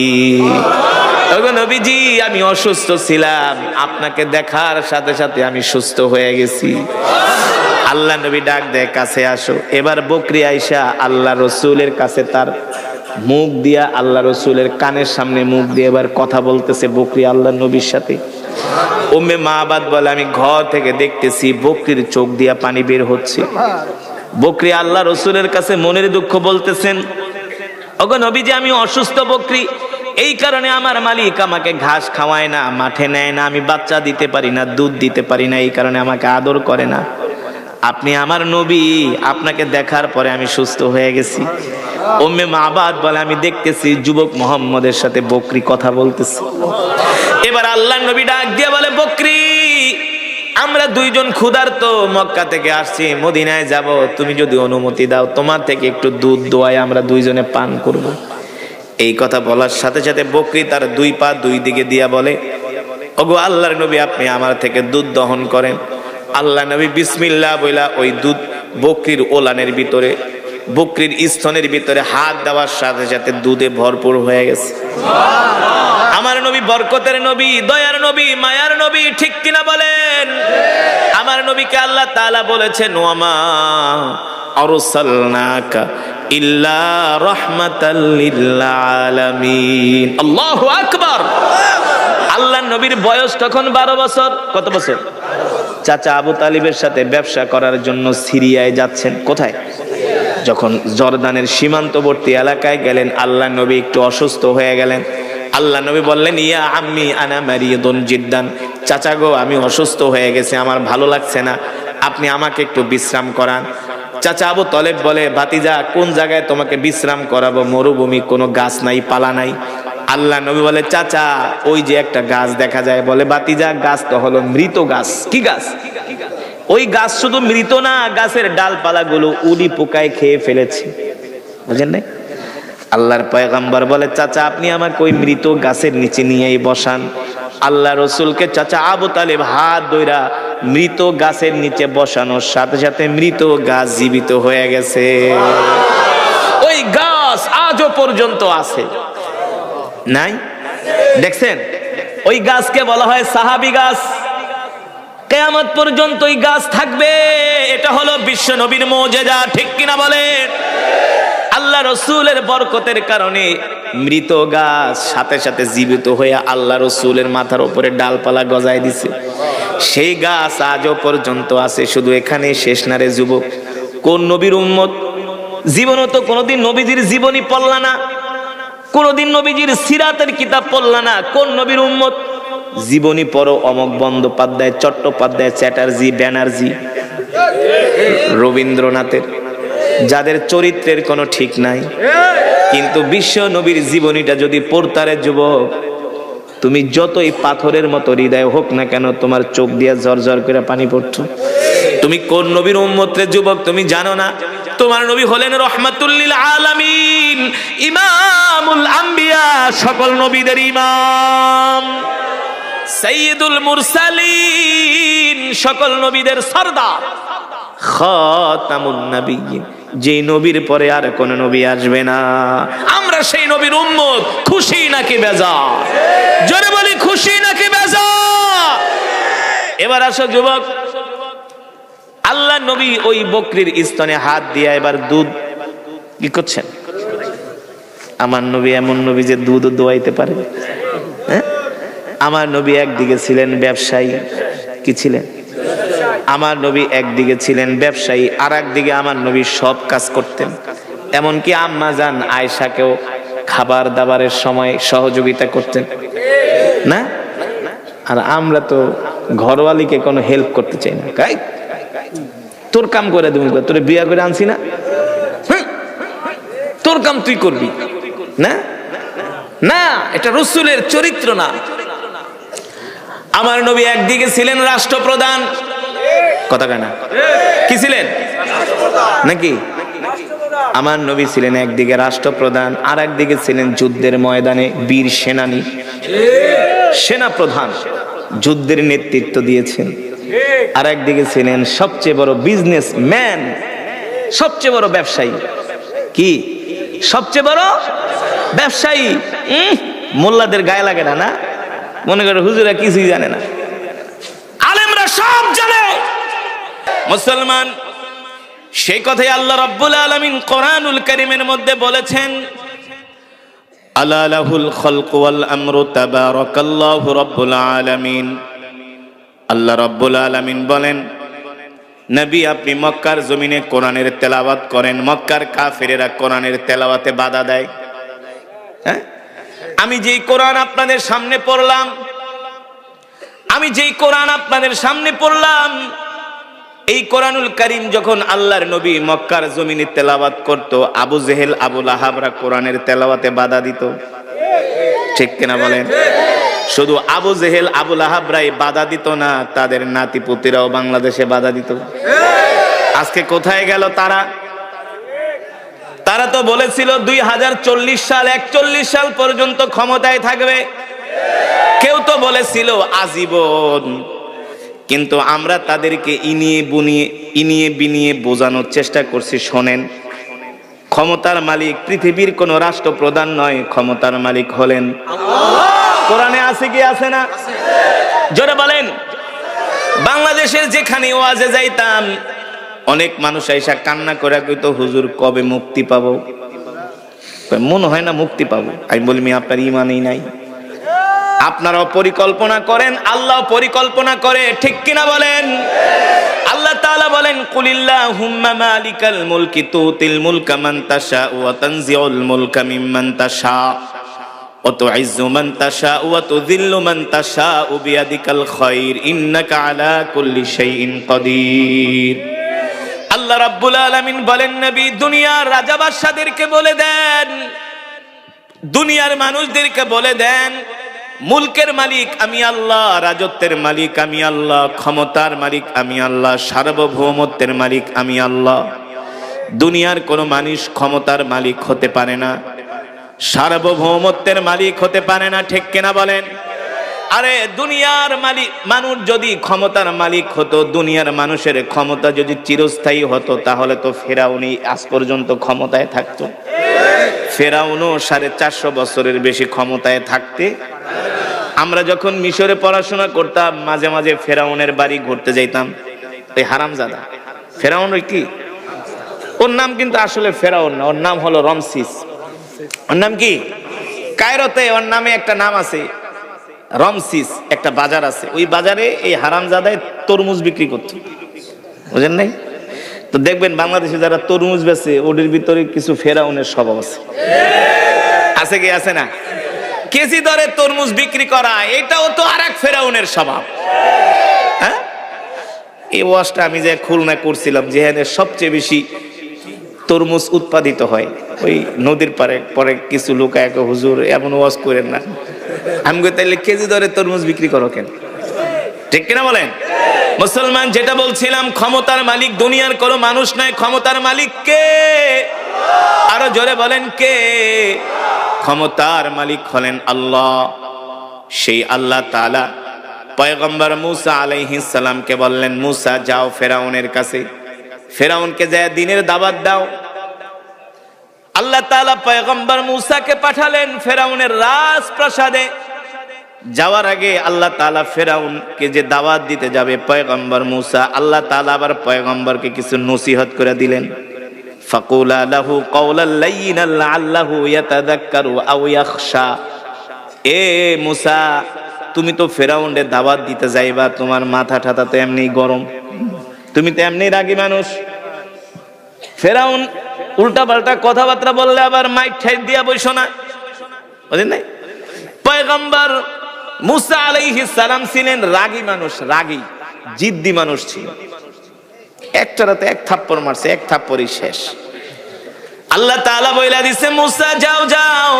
S1: ওগো নবীজি, আমি অসুস্থ ছিলাম, আপনাকে দেখার সাথে সাথে আমি সুস্থ হয়ে গেছি। আল্লাহ নবী ডাক দেয়, কাছে আসো। এবার বকরি আয়েশা আল্লাহ রসুলের কাছে তার মুখ দিয়া, আল্লাহ রসুলের কানের সামনে মুখ দিয়ে এবার কথা বলতেছে বকরি আল্লাহ নবীর সাথে। উম্মে মাবাদ বলে, আমি ঘর থেকে দেখতেছি বকরির চোখ দিয়া পানি বের হচ্ছে। বকরি আল্লাহ রসুলের কাছে মনের দুঃখ বলতেছেন, ওগো নবীজি, আমি অসুস্থ বকরি, এই কারণে আমার মালিক আমাকে ঘাস খাওয়ায় না, মাঠে নেয় না, আমি বাচ্চা দিতে পারি না, দুধ দিতে পারি না, এই কারণে আমাকে আদর করে না। আপনি আমার নবী, আপনাকে দেখার পরে আমি সুস্থ হয়ে গেছি। উম্মে মাবাদ বলে, আমি দেখতেছি যুবক মুহাম্মদের সাথে বকরি কথা বলতেছে। এবার আল্লাহর নবী ডাক দিয়ে বলে, বকরি আমরা দুইজন ক্ষুধার্ত মক্কা থেকে আসছি, মদিনায় যাব, তুমি যদি অনুমতি দাও তোমার থেকে একটু দুধ দোয়াই আমরা দুইজনে পান করব। এই কথা বলার সাথে সাথে বকরি তার দুই পা দুই দিকে দিয়া বলে, ওগো আল্লাহর নবী, আপনি আমার থেকে দুধ দহন করেন। আল্লাহ নবী বিসমিল্লাহ বইলা ওই দুধ বকরির ওলানের ভিতরে, বকরির স্তনের ভিতরে হাত দেওয়ার সাথে সাথে দুধে ভরপুর হয়ে গেছে। আমার নবী বরকতের নবী, দয়ার নবী, মায়ার নবী, ঠিক কিনা বলেন? আমার নবীকে আল্লাহ তাআলা বলেছেন, ওয়ামা আরসালনাকা ইল্লা রাহমাতাল লিল আলামিন। আল্লাহু আকবার। আল্লাহর নবীর বয়স তখন 12 বছর। কত বছর? চাচা আবু তালিবের সাথে ব্যবসা করার জন্য সিরিয়ায় যাচ্ছেন। কোথায়? যখন জর্দানের সীমান্তবর্তী এলাকায় গেলেন, আল্লাহ নবী একটু অসুস্থ হয়ে গেলেন। আল্লাহ নবী বললেন, ইয়া আম্মি আনা মারিদুন জিদ্দান, চাচা গো আমি অসুস্থ হয়ে গেছে, আমার ভালো লাগছে না, আপনি আমাকে একটু বিশ্রাম করান। চাচা আবু তালেব বলে, ভাতিজা কোন জায়গায় তোমাকে বিশ্রাম করাবো? মরুভূমি, কোনো গাছ নাই, পালা নাই। আল্লাহ নবী বলে, চাচা ওই যে একটা গাছ দেখা যায়। বলে, ভাতিজা গাছটা হলো মৃত গাছ। কি গাছ? ওই গাছ শুধু মৃত না, গাছের ডালপালাগুলো উলি পোকায় খেয়ে ফেলেছে। বুঝেন নাই? আল্লাহর পয়গম্বর বলে, চাচা আপনি আমাকে ওই মৃত গাছের নিচে নিয়েই বসান। আল্লাহ রসুলকে চাচা আবু তালেব হাত ধইরা মৃত গাছের নিচে বসানোর সাথে সাথে মৃত গাছ জীবিত হয়ে গেছে। ওই গাছ আজও পর্যন্ত আছে। নাই? দেখছেন? ওই গাছকে বলা হয় সাহাবী গাছ। কিয়ামত পর্যন্ত ওই গাছ থাকবে। এটা হলো বিশ্ব নবীর মুজিজা, ঠিক কিনা বলেন? আল্লাহ রসুলের বরকতের কারণে মৃত গাছ সাথে সাথে জীবিত হয়ে আল্লাহ রসুলের মাথার উপরে ডালপালা গজায় দিছে। সেই গাছ আজও পর্যন্ত আছে। শুধু এখানে শেষ না রে যুবক। কোন নবীর উম্মত? জীবনে তো কোনোদিন নবীজির জীবনী পড়লা না, কোনোদিন নবীজির সিরাতের কিতাব পড়লা না। কোন নবীর উম্মত? জীবনী পড়ো অমক বন্দ্যোপাধ্যায়, চট্টোপাধ্যায়, চ্যাটার্জি, ব্যানার্জি, রবীন্দ্রনাথের, যাদের চরিত্রের কোনো ঠিক নাই। কিন্তু বিশ্ব নবীর জীবনীটা যদি পড়তারে যুবক, তুমি যতই পাথরের মতো হৃদয় হোক না কেন, তোমার চোখ দিয়ে ঝরঝর করে পানি পড়তো। তুমি কোন নবীর উম্মত রে যুবক? তুমি জানো না? তোমার নবী হলেন রহমাতুল লিল আলামিন, ইমামুল আম্বিয়া, সকল নবীদের ইমাম, সাইয়্যিদুল মুরসালিন, সকল নবীদের সরদার, খাতামুন নবিয়্যিন, যে নবীর পরে আর কোন নবী আসবে না। আমরা সেই নবীর উম্মত। খুশি নাকি বেজার? জোরে বলি, খুশি নাকি বেজার? এবার আসো যুবক, আল্লাহ নবী ওই বকরির স্তনে হাত দিয়ে এবার দুধ কি করছেন? আমার নবী এমন নবী যে দুধ দোয়াইতে পারে। হ্যাঁ, আমার নবী একদিকে ছিলেন ব্যবসায়ী। কি ছিলেন? আমার নবী একদিকে ছিলেন ব্যবসায়ী, আর একদিকে আমার নবী সব কাজ করতেন। এমনকি আম্মা জান আয়েশাকেও খাবার দাবারের সময় সহযোগিতা করতেন না। আর আমরা তো ঘরওয়ালিকে কোনো হেল্প করতে চাই না। তাই তোর কাম করে দেবো, তোর বিয়া করে আনছি না, তোর কাম তুই করবি না। না, এটা রাসূলের চরিত্র না। আমার নবী একদিকে ছিলেন রাষ্ট্রপ্রধান। কথা কেন? কি ছিলেন নাকি? আমার নবী ছিলেন একদিকে রাষ্ট্রপ্রধান, আর একদিকে ছিলেন যুদ্ধের ময়দানে বীর সেনানী, সেনা প্রধান, যুদ্ধের নেতৃত্ব দিয়েছেন। আর একদিকে ছিলেন সবচেয়ে বড় বিজনেসম্যান, সবচেয়ে বড় ব্যবসায়ী। কি? সবচেয়ে বড় ব্যবসায়ী। মোল্লাদের গায়ে লাগে না, না? মনে করে হুজুরা কিছুই জানে না, আলেমরা সব জানে। মুসলমান, সেই কথাই আল্লাহ রাব্বুল আলামিন কোরআনুল কারীমের মধ্যে বলেছেন, আলা লাহুল খালকু ওয়াল আমরু তাবারাকাল্লাহু রাব্বুল আলামিন। আল্লাহ রাব্বুল আলামিন বলেন, নবী আপনি মক্কার জমিনে কোরআনের তেলাওয়াত করেন। মক্কার কাফেরেরা কোরআনের তেলাওয়াতে বাধা দেয়। হ্যাঁ, আমি যেই কোরআন আপনাদের সামনে পড়লাম, আমি যেই কোরআন আপনাদের সামনে পড়লাম, এই কোরআনুল কারীম যখন আল্লাহর নবী মক্কার জমিনে তেলাওয়াত করত, আবু জেহেল, আবু লাহাবরা কোরআনের তেলাওয়াতে বাধা দিত। ঠিক কিনা বলেন? শুধু আবু জেহেল আবু লাহাবরাই বাধা দিত না, তাদের নাতিপুতিরাও বাংলাদেশে বাধা দিত। আজকে কোথায় গেল তারা? তারা তো বলেছিল 2040 সাল 41 সাল পর্যন্ত ক্ষমতায় থাকবে, কেউ তো বলেছিল আজীবন। কিন্তু আমরা তাদেরকে ইনিয়ে বিনিয়ে বোঝানোর চেষ্টা করছি, শোনেন, ক্ষমতার মালিক পৃথিবীর কোন রাষ্ট্রপ্রধান নয়, ক্ষমতার মালিক হলেন আল্লাহ। কোরআনে আছে কি আছে না? জোরে বলেন। বাংলাদেশের যেখানে ওয়াজে যাইতাম, অনেক মানুষ আইসা কান্না করে কইতো, হুজুর কবে মুক্তি পাবো? মনে হয় না মুক্তি পাবো। আমি বলি, মি আপনার ঈমানই নাই। আপনারাও পরিকল্পনা করেন, আল্লাহ পরিকল্পনা করে, ঠিক কিনা বলেন? আল্লাহ তাআলা বলেন, কুলিল্লাহুম্মা মালিকাল মুলকি তুতিল মুলকা মান তাশা ওয়া তানজিউল মুলকা মিম্মান তাশা ওয়া তুইজ্জু মান তাশা ওয়া তুযিল্লু মান তাশা বিয়াদিকাল খায়র ইন্নাকা আলা কুল্লি শাইইন কাদির। আল্লাহ রাব্বুল আলামিন বলেন, নবী দুনিয়ার রাজা বাদশাদেরকে বলে দেন, দুনিয়ার মানুষদেরকে বলে দেন, মুলকের মালিক আমি আল্লাহ, রাজত্বের মালিক আমি আল্লাহ, ক্ষমতার মালিক আমি আল্লাহ, সার্বভৌমত্বের মালিক আমি আল্লাহ। দুনিয়ার কোনো মানুষ ক্ষমতার মালিক হতে পারে না, সার্বভৌমত্বের মালিক হতে পারে না, ঠিক কিনা বলেন? আরে দুনিয়ার মালিক মানুষ যদি ক্ষমতার মালিক হতো, দুনিয়ার মানুষের ক্ষমতা যদি চিরস্থায়ী হতো, তাহলে তো ফেরাউনই আজ পর্যন্ত ক্ষমতায় থাকতো। ফেরাউনও 450 বছরের বেশি ক্ষমতায় থাকতে। আমরা যখন মিশরে পড়াশোনা করতাম, মাঝে মাঝে ফেরাউনের বাড়ি ঘুরতে যাইতাম। এই হারামজাদা ফেরাউন, কি ওর নাম? কিন্তু আসলে ফেরাউন না, ওর নাম হলো রমসিস। ওর নাম কি? কায়রোতে ওর নামে একটা নাম আছে, রমসিস, একটা বাজার আছে। ওই বাজারে এই হারামজাদায় তরমুজ বিক্রি করতো, বুঝেন নাই? তো দেখবেন বাংলাদেশে যারা তরমুজ বেচে, ওদের ভিতরে কিছু ফেরাউনের স্বভাব আছে। আছে কি আছে না? কেজি দরে তরমুজ বিক্রি করা, এটাও তো আরেক ফেরাউনের স্বভাব। হ্যাঁ, এই ওয়াজটা আমি যে খুলনা করছিলাম, যেখানে সবচেয়ে বেশি তরমুজ উৎপাদিত হয়, ওই নদীর পারে। পরে কিছু লোক এক, হুজুর এমন ওয়াজ করেন না। আমি তাইলে কেজি দরে তরমুজ বিক্রি করো কেন? ঠিক কিনা বলেন? মুসলমান, যেটা বলছিলাম, ক্ষমতার মালিক দুনিয়ার কোনো মানুষ নয়, ক্ষমতার মালিক কে? আরো জোরে বলেন, কে? ক্ষমতার মালিক হলেন আল্লাহ। সেই আল্লাহ তাআলা পয়গম্বর মুসা আলাইহিস সালামকে বললেন, মুসা যাও ফেরাউনের কাছে, ফেরাউনকে যায় দ্বীনের দাওয়াত দাও। আল্লাহ তাআলা পয়গম্বর মুসাকে পাঠালেন ফেরাউনের রাজপ্রাসাদে। যাওয়ার আগে আল্লাহ তাআলা ফেরাউনকে যে দাওয়াত দিতে যাবে পয়গম্বর মুসা, আল্লাহ তাআলা আবার পয়গম্বরকে কিছু নসিহত করে দিলেন। ফাকুলা লাহু কাওলাল লাইয়িনাল লাআল্লাহু ইয়াতাযাক্কারু আও ইয়াখশা। এ মুসা, তুমি তো ফেরাউনের দাওয়াত দিতে যাইবা, তোমার মাথা ঠাতা তো এমনি গরম, তুমি তো এমনি রাগী মানুষ। ফেরাউন উল্টা পাল্টা কথাবার্তা বললে আবার মাইক ঠাই দিয়া বইসো না, বুঝেন নাই? পয়গম্বর মুসা আলাইহিস সালাম ছিলেন রাগী মানুষ, রাগী জিদ্দি মানুষ ছিল। একটা রাতে এক থাপ্পড় মারছে, এক থাপ্পড়ই শেষ। আল্লাহ তাআলা বইলা দিছে, মুসা যাও যাও,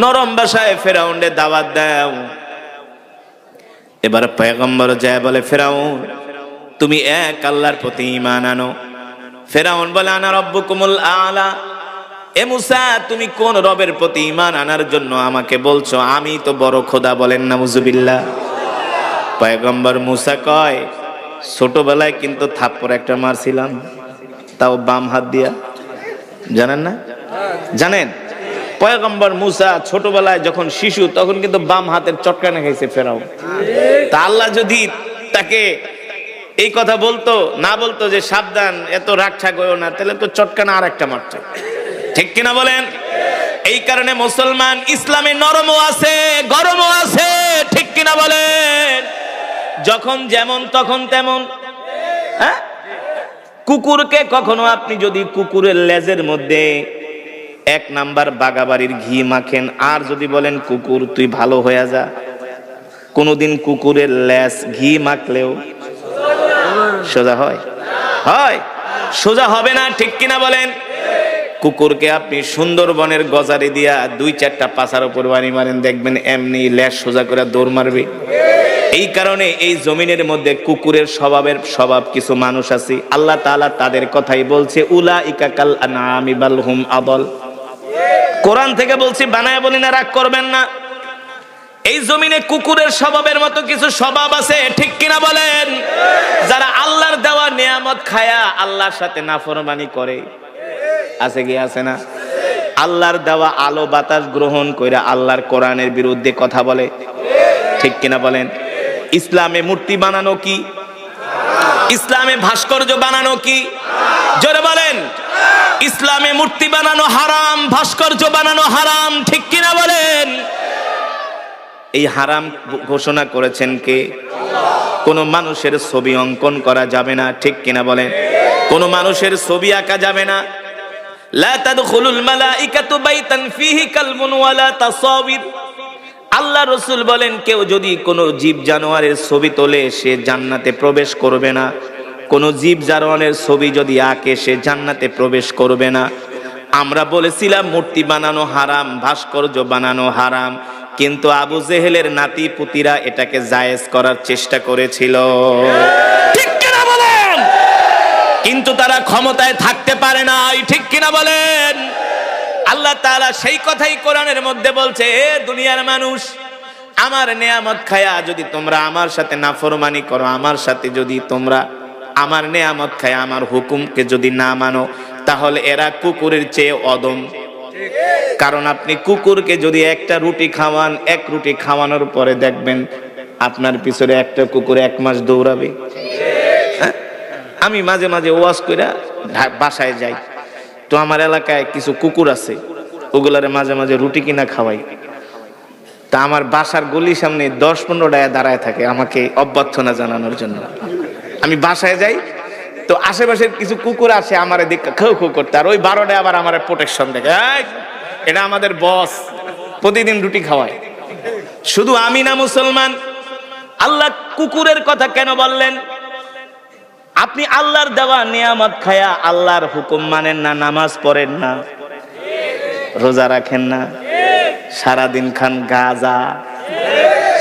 S1: নরম ভাষায় ফেরাউনের দাওয়াত দাও। এবার পয়গম্বর যায় বলে, ফেরাউন তুমি এক আল্লাহর প্রতি ঈমান আনো। ফেরাউন বলে, আনা রব্বুকুমুল আলা। এ মুসা, তুমি কোন রবের প্রতি ঈমান আনার জন্য আমাকে বলছো? আমি তো বড় খোদা, বলেন নাউজুবিল্লাহ। পয়গম্বর মুসা কয়, ছোটবেলায় কিন্তু থাপ্পড় একটা মারছিলাম, তাও বাম হাত দিয়া। জানেন না? জানেন? পয়গম্বর মুসা ছোটবেলায় যখন শিশু, তখন কিন্তু বাম হাতের চটকানা খাইছে ফেরাউন। তা আল্লাহ যদি তাকে এই কথা বলতো, না বলতো যে সাবধান, এত রাগ ঠাক হইও না, তাহলে তো চটকানা আর একটা মারতো, ঠিক কিনা বলেন? এই কারণে মুসলমান, ইসলামে নরমও আছে গরমও আছে, ঠিক কিনা বলেন? যখন যেমন তখন তেমন। হ্যাঁ, কুকুরকে কখনো আপনি যদি কুকুরের লেজের মধ্যে 1 নাম্বার বাগাবাড়ির ঘি মাখেন, আর যদি বলেন কুকুর তুই ভালো হয়ে যা, কোনদিন কুকুরের লেজ ঘি মাখলেও সোজা হয়? হয়? সোজা হবে না, ঠিক কিনা বলেন? কুকুরকে আপনি সুন্দরবনের গজারে দিয়া 2-4টা পাছার উপর বাড়ি মারেন, দেখবেন এমনি লেজ সোজা করে দৌড় মারবে। এই কারণে এই জমিনের মধ্যে কুকুরের স্বভাব কিছু মানুষ আছে, আল্লাহ তাআলা তাদের কথাই বলছে, উলাইকা কাল আনআমি বাল হুম আদল। কোরআন থেকে বলছি, বানায় বলি না, রাগ করবেন না। এই জমিনে কুকুরের স্বভাবের মতো কিছু স্বভাব আছে, ঠিক কিনা বলেন? যারা আল্লাহর দেওয়া নিয়ামত খায়া আল্লাহর সাথে নাফরমানি করে, আছে কি আছে না? আল্লাহর দেওয়া আলো বাতাস গ্রহণ কইরা আল্লাহর কোরআনের বিরুদ্ধে কথা বলে, ঠিক কিনা বলেন? ইসলামে মূর্তি বানানো কি? ইসলামে ভাস্কর্য বানানো কি? জোরে বলেন। ইসলামে মূর্তি বানানো হারাম, ভাস্কর্য বানানো হারাম, ঠিক কিনা বলেন? এই হারাম ঘোষণা করেছেন কে? কোন মানুষের ছবি অঙ্কন করা যাবে না, ঠিক কিনা বলেন? কোন মানুষের ছবি আঁকা যাবে না। লা তাদখুলুল মালাইকাতু বাইতান ফীহি কালবুন ওয়ালা তাসাবির। আল্লাহ রাসূল বলেন, কেউ যদি কোনো জীব জানোয়ারের ছবি তোলে সে জান্নাতে প্রবেশ করবে না। কোন জীব জানোয়ারের ছবি যদি আঁকে সে জান্নাতে প্রবেশ করবে না। আমরা বলেছিলাম মূর্তি বানানো হারাম, ভাস্কর্য বানানো হারাম, কিন্তু আবু জেহেলের নাতি পুতিরা এটাকে জায়েজ করার চেষ্টা করেছিল, ঠিক কিনা বলেন? কিন্তু তারা ক্ষমতায় থাকতে পারে নাই, ঠিক কিনা বলেন? আল্লাহ তাআলা সেই কথাই কোরআনের মধ্যে বলছে, হে দুনিয়ার মানুষ, আমার নেয়ামত খায়া যদি তোমরা আমার সাথে নাফরমানি করো, আমার সাথে যদি তোমরা আমার নেয়ামত খায়া আমার হুকুমকে যদি না মানো, তাহলে এরা কুকুরের চেয়ে অদম। কারণ আপনি কুকুরকে যদি একটা রুটি খাওয়ান, এক রুটি খাওয়ানোর পরে দেখবেন আপনার পিছনে একটা কুকুর 1 মাস দৌড়াবে। আমি মাঝে মাঝে ওয়াজ কইরা বাসায় যাই, তো আমার এলাকায় কিছু কুকুর আছে, ওগুলারে মাঝে মাঝে রুটি কিনা খাওয়াই। তা আমার বাসার গলির সামনে 10-15টা দাঁড়ায় থাকে আমাকে অভ্যর্থনা জানানোর জন্য। আমি বাসায় যাই, তো আশেপাশের কিছু কুকুর আসে আমারে দেখে খাও খাও করতে, আর ওই 12টা আবার আমার প্রোটেকশন দেখে, এটা আমাদের বস, প্রতিদিন রুটি খাওয়ায়। শুধু আমি না মুসলমান, আল্লাহ কুকুরের কথা কেন বললেন? আপনি আল্লাহর দেওয়া নিয়ামত খায়া আল্লাহর হুকুম মানেন না, নামাজ পড়েন না, রোজা রাখেন না, সারাদিন খান গাঁজা,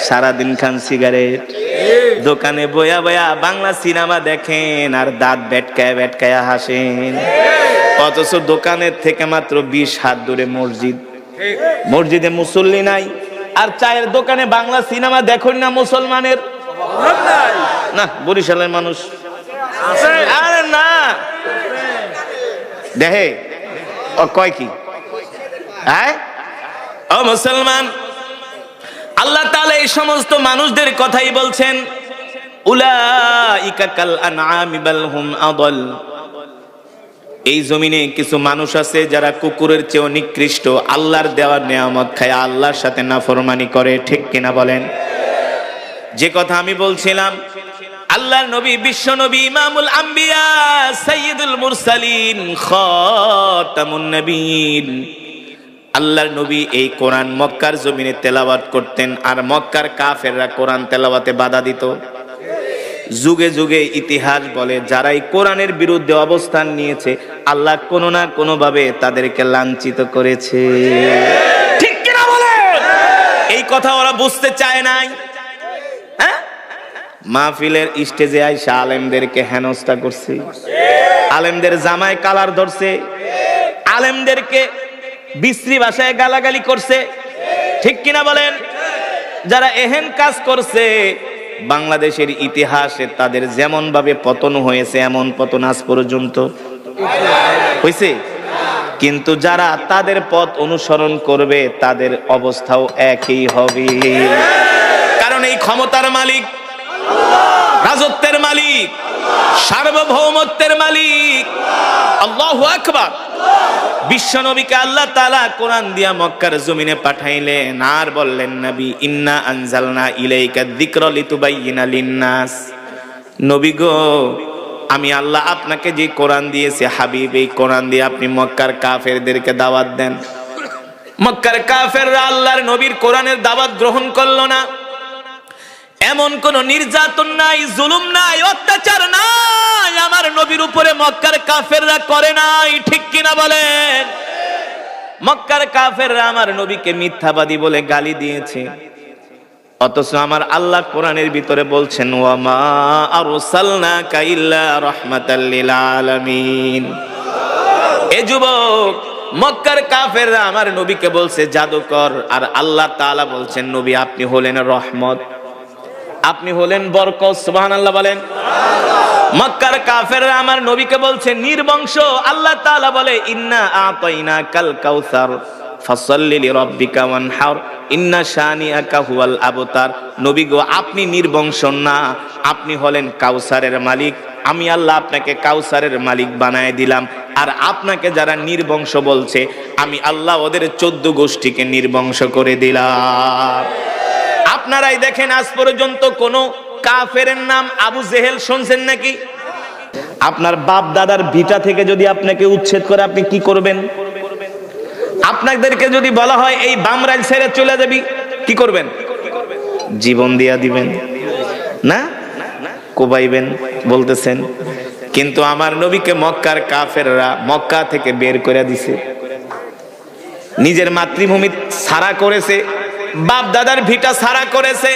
S1: সারাদিন খান সিগারেট, দোকানে বয়া বয়া বাংলা সিনেমা দেখেন আর দাঁত বেটকায়া হাসেন। অথচ দোকানের থেকে মাত্র 20 হাত দূরে মসজিদ, মসজিদে মুসল্লি নাই, আর চায়ের দোকানে বাংলা সিনেমা দেখুন না মুসলমানের না, বরিশালের মানুষ আরে না দেখে ও কয় কি, ও মুসলমান, আল্লাহ তাআলা এই সমস্ত মানুষদের কথাই বলছেন, উলাইকা কাল আনআমি বাল হুম আদল। এই জমিনে কিছু মানুষ আছে যারা কুকুরের চেয়েও নিকৃষ্ট, আল্লাহর দেওয়া নিয়ামত খায় আল্লাহর সাথে নাফরমানি করে, ঠিক কিনা বলেন? যে কথা আমি বলছিলাম, আল্লাহর নবী, বিশ্ব নবী, ইমামুল আম্বিয়া, সাইয়্যিদুল মুরসালিন, খাতামুন নবীন, আল্লাহর নবী এই কোরআন মক্কার জমিনে তেলাওয়াত করতেন, আর মক্কার কাফেররা কোরআন তেলাওয়াতে বাধা দিত। যুগে যুগে ইতিহাস বলে, যারা এই কোরআনের বিরুদ্ধে অবস্থান নিয়েছে, আল্লাহ কোনো না কোনো ভাবে তাদেরকে লাঞ্ছিত করেছে, ঠিক কিনা বলেন? এই কথা ওরা বুঝতে চায় নাই। মাহফিলের স্টেজে আইসা আলেমদেরকে হেনস্থা করছে, আলেমদের জামায় কালার ধরছে, আলেমদেরকে বিশ্রী ভাষায় গালাগালি করছে, ঠিক কিনা বলেন? যারা এহেন কাজ করছে, বাংলাদেশের ইতিহাসে তাদের যেমন ভাবে পতন হয়েছে এমন পতন আজ পর্যন্ত হয়েছে। কিন্তু যারা তাদের পথ অনুসরণ করবে তাদের অবস্থাও একই হবে, কারণ এই ক্ষমতার মালিক, রাজত্বের মালিক, সার্বভৌমত্বের মালিক আল্লাহু আকবার। বিশ্ব নবীকে আল্লাহ তাআলা কোরআন দিয়া মক্কার জমিনে পাঠাইলেন, আর বললেন, নবী, ইন্না আনজালনা ইলাইকা যিকরা লিতুবাইয়িনা লিন-নাস। নবী গো, আমি আল্লাহ আপনাকে যে কোরআন দিয়েছে হাবিব, এই কোরআন দিয়ে আপনি মক্কার কাফেরদেরকে দাওয়াত দেন। মক্কার কাফেররা আল্লাহর নবীর কোরআনের দাওয়াত গ্রহণ করলো না। এমন কোন নির্যাতন নাই, জুলুম নাই, অত্যাচার নাই আমার নবীর উপরে মক্কার কাফেররা করে নাই। ঠিক কিনা বলেন? মক্কার কাফেররা আমার নবীকে মিথ্যাবাদী বলে গালি দিয়েছে, অথচ আমার আল্লাহ কোরআনের ভিতরে বলছেন ওয়া মা আরসালনাকা ইল্লা রাহমাতাল লিল আলামিন। এ যুবক, মক্কার কাফেররা আমার নবীকে বলছে জাদুকর, আর আল্লাহ তাআলা বলছেন নবী আপনি হলেন রহমত, আপনি হলেন বরকত। সুবহানাল্লাহ বলেন। মক্কার কাফেররা আমার নবীকে বলছে নির্বংশ, আল্লাহ তাআলা বলে ইন্না আতাইনাকাল কাউসার ফাসাল্লি লিরাব্বিকা ওয়ানহার ইন্না শানিআকা হুয়াল আবতার। নবী গো, আপনি নির্বংশ না, আপনি হলেন কাউসারের মালিক। আমি আল্লাহ আপনাকে কাউসারের মালিক বানায় দিলাম। আর আপনাকে যারা নির্বংশ বলছে, আমি আল্লাহ ওদের 14 গোষ্ঠীকে নির্বংশ করে দিলাম। আপনারাই দেখেন আজ পর্যন্ত কোন কাফেরের নাম আবু জেহেল শুনছেন নাকি? আপনার বাপ দাদার ভিটা থেকে যদি আপনাকে উচ্ছেদ করে আপনি কি করবেন? আপনাদেরকে যদি বলা হয় এই বামরাইল ছেড়ে চলে যাবি, কি করবেন? জীবন দিয়া দিবেন না? কোবাইবেন বলতেছেন। কিন্তু আমার নবীকে মক্কার কাফেররা মক্কা থেকে বের করে দিছে, নিজের মাতৃভূমি ছাড়া করেছে, বাপ দাদার ভিটা ছাড়া করেছে।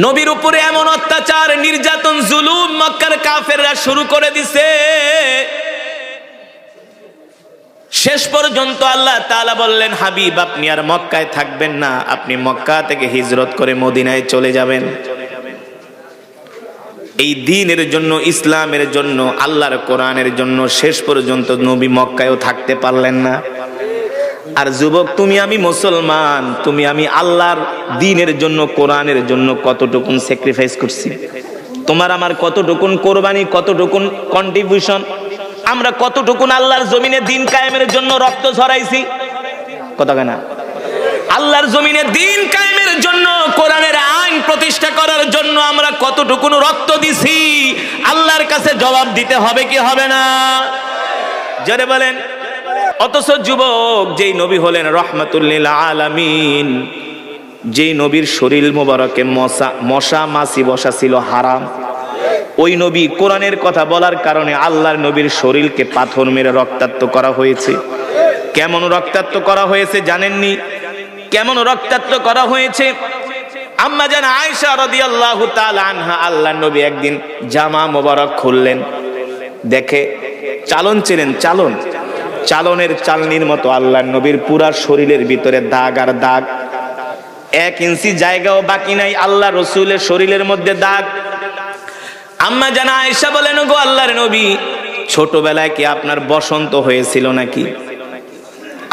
S1: নবীর উপরে এমন অত্যাচার, নির্যাতন, জুলুম মক্কার কাফেররা শুরু করে দিছে। শেষ পর্যন্ত আল্লাহ তাআলা বললেন হাবিব আপনি আর মক্কায় থাকবেন না, আপনি মক্কা থেকে হিজরত করে মদিনায় চলে যাবেন। এই দ্বীনের জন্য, ইসলামের জন্য, আল্লাহর কোরআনের জন্য শেষ পর্যন্ত নবী মক্কায়ও থাকতে পারলেন না। আর যুবক, তুমি আমি মুসলমান, তুমি আমি আল্লাহর দ্বীনের জন্য, কোরআনের জন্য কতটুকুন স্যাক্রিফাইস করছি? তোমার আমার কতটুকুন কোরবানি, কতটুকুন কন্ট্রিবিউশন, আমরা কতটুকুন আল্লাহর জমিনে দ্বীন কায়েমের জন্য রক্ত ঝরাইছি? কথা কেনা? আল্লাহর জমিনে দ্বীন কায়েমের জন্য, কোরআনের আইন প্রতিষ্ঠা করার জন্য আমরা কতটুকুন রক্ত দিছি? আল্লাহর কাছে জবাব দিতে হবে কি হবে না? জোরে বলেন। অথচ যুবক, যেই নবী হলেন রহমাতুল লিল আলামিন, যেই নবীর শরীর মোবারকে মশা মাছি বসা ছিল হারাম, ওই নবী কোরআনের কথা বলার কারণে আল্লাহর নবীর শরীরকে পাথর মেরে রক্তাক্ত করা হয়েছে। কেমন রক্তাক্ত করা হয়েছে জানেননি? কেমন রক্তাক্ত করা হয়েছে? আম্মা জান আয়েশা রাদিয়াল্লাহু তাআলা আনহা, আল্লাহর নবী একদিন জামা মোবারক খুললেন, দেখে চালন ছিলেন, চালনের চালনির মতো আল্লাহর নবীর পুরা শরীরের ভিতরে দাগ আর দাগ, 1 ইঞ্চি জায়গাও বাকি নাই আল্লাহ রসুলের শরীরের মধ্যে দাগ। আম্মা জান আয়েশা বলেন গো আল্লাহর নবী, ছোটবেলায় কি আপনার বসন্ত হয়েছিল নাকি?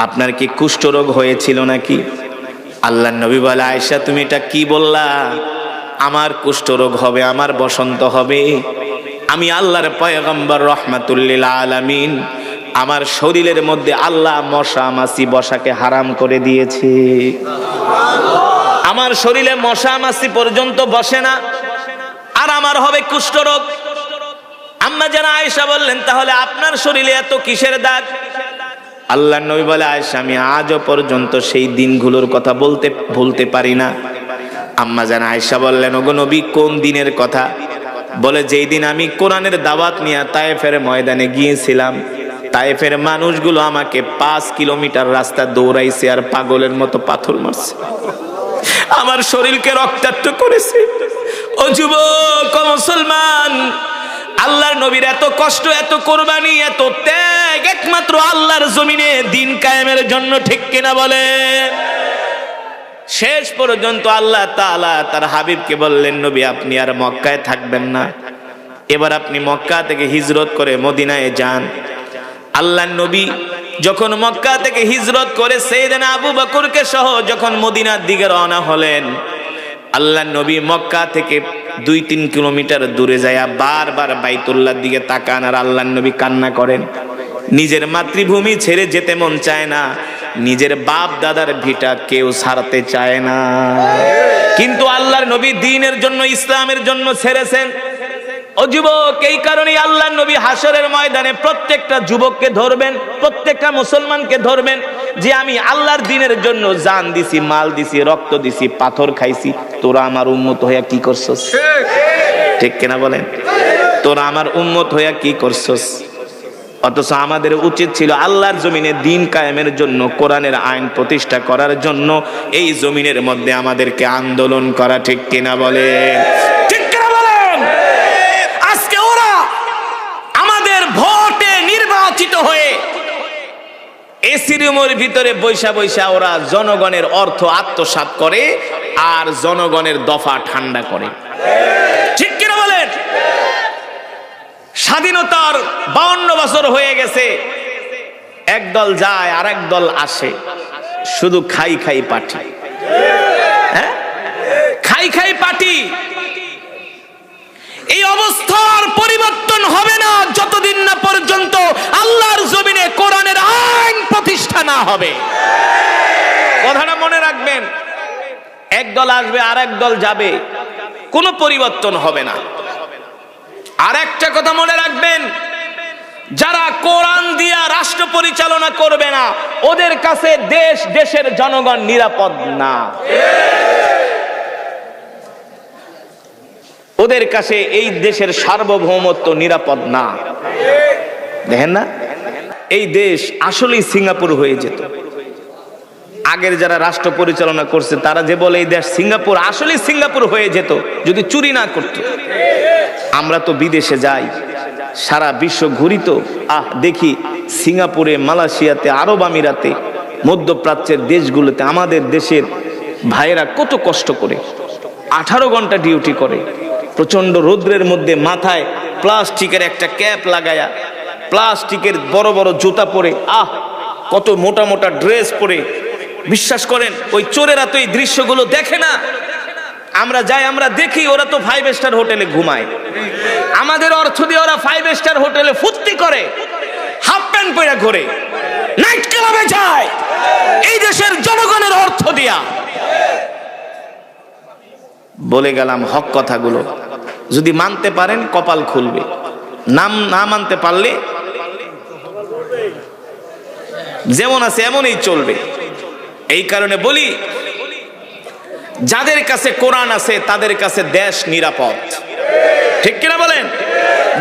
S1: আপনার কি কুষ্ঠরোগ হয়েছিল নাকি? আল্লাহর নবী বলে আয়েশা তুমি এটা কি বললা? আমার কুষ্ঠরোগ হবে, আমার বসন্ত হবে? আমি আল্লাহর পয়গম্বর রহমাতুল লিল আলামিন, আমার শরীরের মধ্যে আল্লাহ মশা মাছি বসাকে হারাম করে দিয়েছে। আমার শরীরে মশা মাছি পর্যন্ত বসে না, আর আমার হবে কুষ্ঠরোগ। আম্মা জান আয়েশা বললেন তাহলে আপনার শরীরে এত কিসের দাগ? আল্লাহর নবী বলে আয়েশা আমি আজও পর্যন্ত সেই দিনগুলোর কথা ভুলতে পারি না। আম্মা জান আয়েশা বললেন ওগো নবী কোন দিনের কথা? বলে যেই দিন আমি কোরআনের দাওয়াত নিয়ে তায়েফের ময়দানে গিয়েছিলাম, তায়েফের মানুষগুলো আমাকে 5 কিলোমিটার রাস্তা দৌড়াইছে আর পাগলের মতো পাথর মারছে, আমার শরীরকে রক্তাক্ত করেছে। ও যুবক, ও মুসলমান, আল্লাহর নবীর এত কষ্ট, এত কোরবানি, এত ত্যাগ একমাত্র আল্লাহর জমিনে দ্বীন কায়েমের জন্য, ঠিক কিনা বলেন? শেষ পর্যন্ত আল্লাহ তাআলা তার হাবিবকে বললেন নবী আপনি আর মক্কায় থাকবেন না, এবার আপনি মক্কা থেকে হিজরত করে মদিনায় যান। আল্লাহর নবী যখন মক্কা থেকে হিজরত করে সাইয়েদনা আবু বকরকে সহ যখন মদিনার দিকে রওনা হলেন, আল্লাহর নবী মক্কা থেকে 2-3 কিলোমিটার দূরে যায় বারবার বাইতুল্লাহর দিকে তাকান আর আল্লাহর নবী কান্না করেন। নিজের মাতৃভূমি ছেড়ে যেতে মন চায় না, নিজের বাপ দাদার ভিটা কেউ ছাড়তে চায় না, কিন্তু আল্লাহর নবী দ্বীনের জন্য, ইসলামের জন্য ছেড়েছেন। ও যুবক, এই কারণেই আল্লাহর নবী হাসরের ময়দানে প্রত্যেকটা যুবককে ধরবেন, প্রত্যেকটা মুসলমানকে ধরবেন, যে আমি আল্লাহর দ্বীনের জন্য জান দিছি, মাল দিছি, রক্ত দিছি, পাথর খাইছি, তোরা আমার উম্মত হইয়া কি করছস? ঠিক কিনা বলেন? তোরা আমার উম্মত হইয়া কি করছস? অথচ আমাদের উচিত ছিল আল্লাহর জমিনে দ্বীন কায়েমের জন্য, কোরআনের আইন প্রতিষ্ঠা করার জন্য এই জমিনের মধ্যে আমাদেরকে আন্দোলন করা। ঠিক কিনা বলেন? ঠিক কিনা বলেন? আজকে ওরা আমাদের ভোটে নির্বাচিত হয়ে এসি রুমের ভিতরে বৈশা বৈশা ওরা জনগণের অর্থ আত্মসাৎ করে আর জনগণের দফা ঠান্ডা করে। ঠিক কিনা বলেন? স্বাধীনতার 52 বছর হয়ে গেছে, একদল যায় আর এক দল আসে, শুধু খাই খাই পার্টি। হ্যাঁ, খাই খাই পার্টি। এই অবস্থার পরিবর্তন হবে না যতদিন না পর্যন্ত আল্লাহর জমিনে কোরআনের আইন প্রতিষ্ঠা না হবে। কথাটা মনে রাখবেন, এক দল আসবে আর এক দল যাবে, কোনো পরিবর্তন হবে না। আর একটা কথা মনে রাখবেন, যারা কোরআন দিয়া রাষ্ট্র পরিচালনা করবে না, ওদের কাছে দেশ, দেশের জনগণ নিরাপদ না। ওদের কাছে এই দেশের সার্বভৌমত্ব নিরাপদ না। দেখেন না, এই দেশ আসলেই সিঙ্গাপুর হয়ে যেত। আগের যারা রাষ্ট্র পরিচালনা করছে তারা যে বলে এই দেশ সিঙ্গাপুর, আসলেই সিঙ্গাপুর হয়ে যেত যদি চুরি না করত। আমরা তো বিদেশে যাই, সারা বিশ্ব ঘুরি, তো দেখি সিঙ্গাপুরে, মালয়েশিয়াতে, আরব আমিরাতে, মধ্যপ্রাচ্যের দেশগুলোতে আমাদের দেশের ভাইয়েরা কত কষ্ট করে 18 ঘন্টা ডিউটি করে, প্রচন্ড রৌদ্রের মধ্যে মাথায় প্লাস্টিকের একটা ক্যাপ লাগায়া, প্লাস্টিকের বড় বড় জুতা পরে, কত মোটা মোটা ড্রেস পরে। বিশ্বাস করেন, ওই চোরেরা তো এই দৃশ্যগুলো দেখে না। আমরা যাই, আমরা দেখি ওরা তো 5 স্টার হোটেলে ঘুমায়, আমাদের অর্থ দিয়ে ওরা 5 স্টার হোটেলে ফুর্তি করে, হাফ প্যান্ট পরে ঘোরে, নাইট ক্লাবে যায়, এই দেশের জনগণের অর্থ দিয়া। বলে গেলাম হক কথাগুলো, যদি মানতে পারেন কপাল খুলবে, না মানতে পারলে যেমন আছে এমনই চলবে। এই কারণে বলি, যাদের কাছে কোরআন আছে তাদের কাছে দেশ নিরাপদ। ঠিক কিনা বলেন?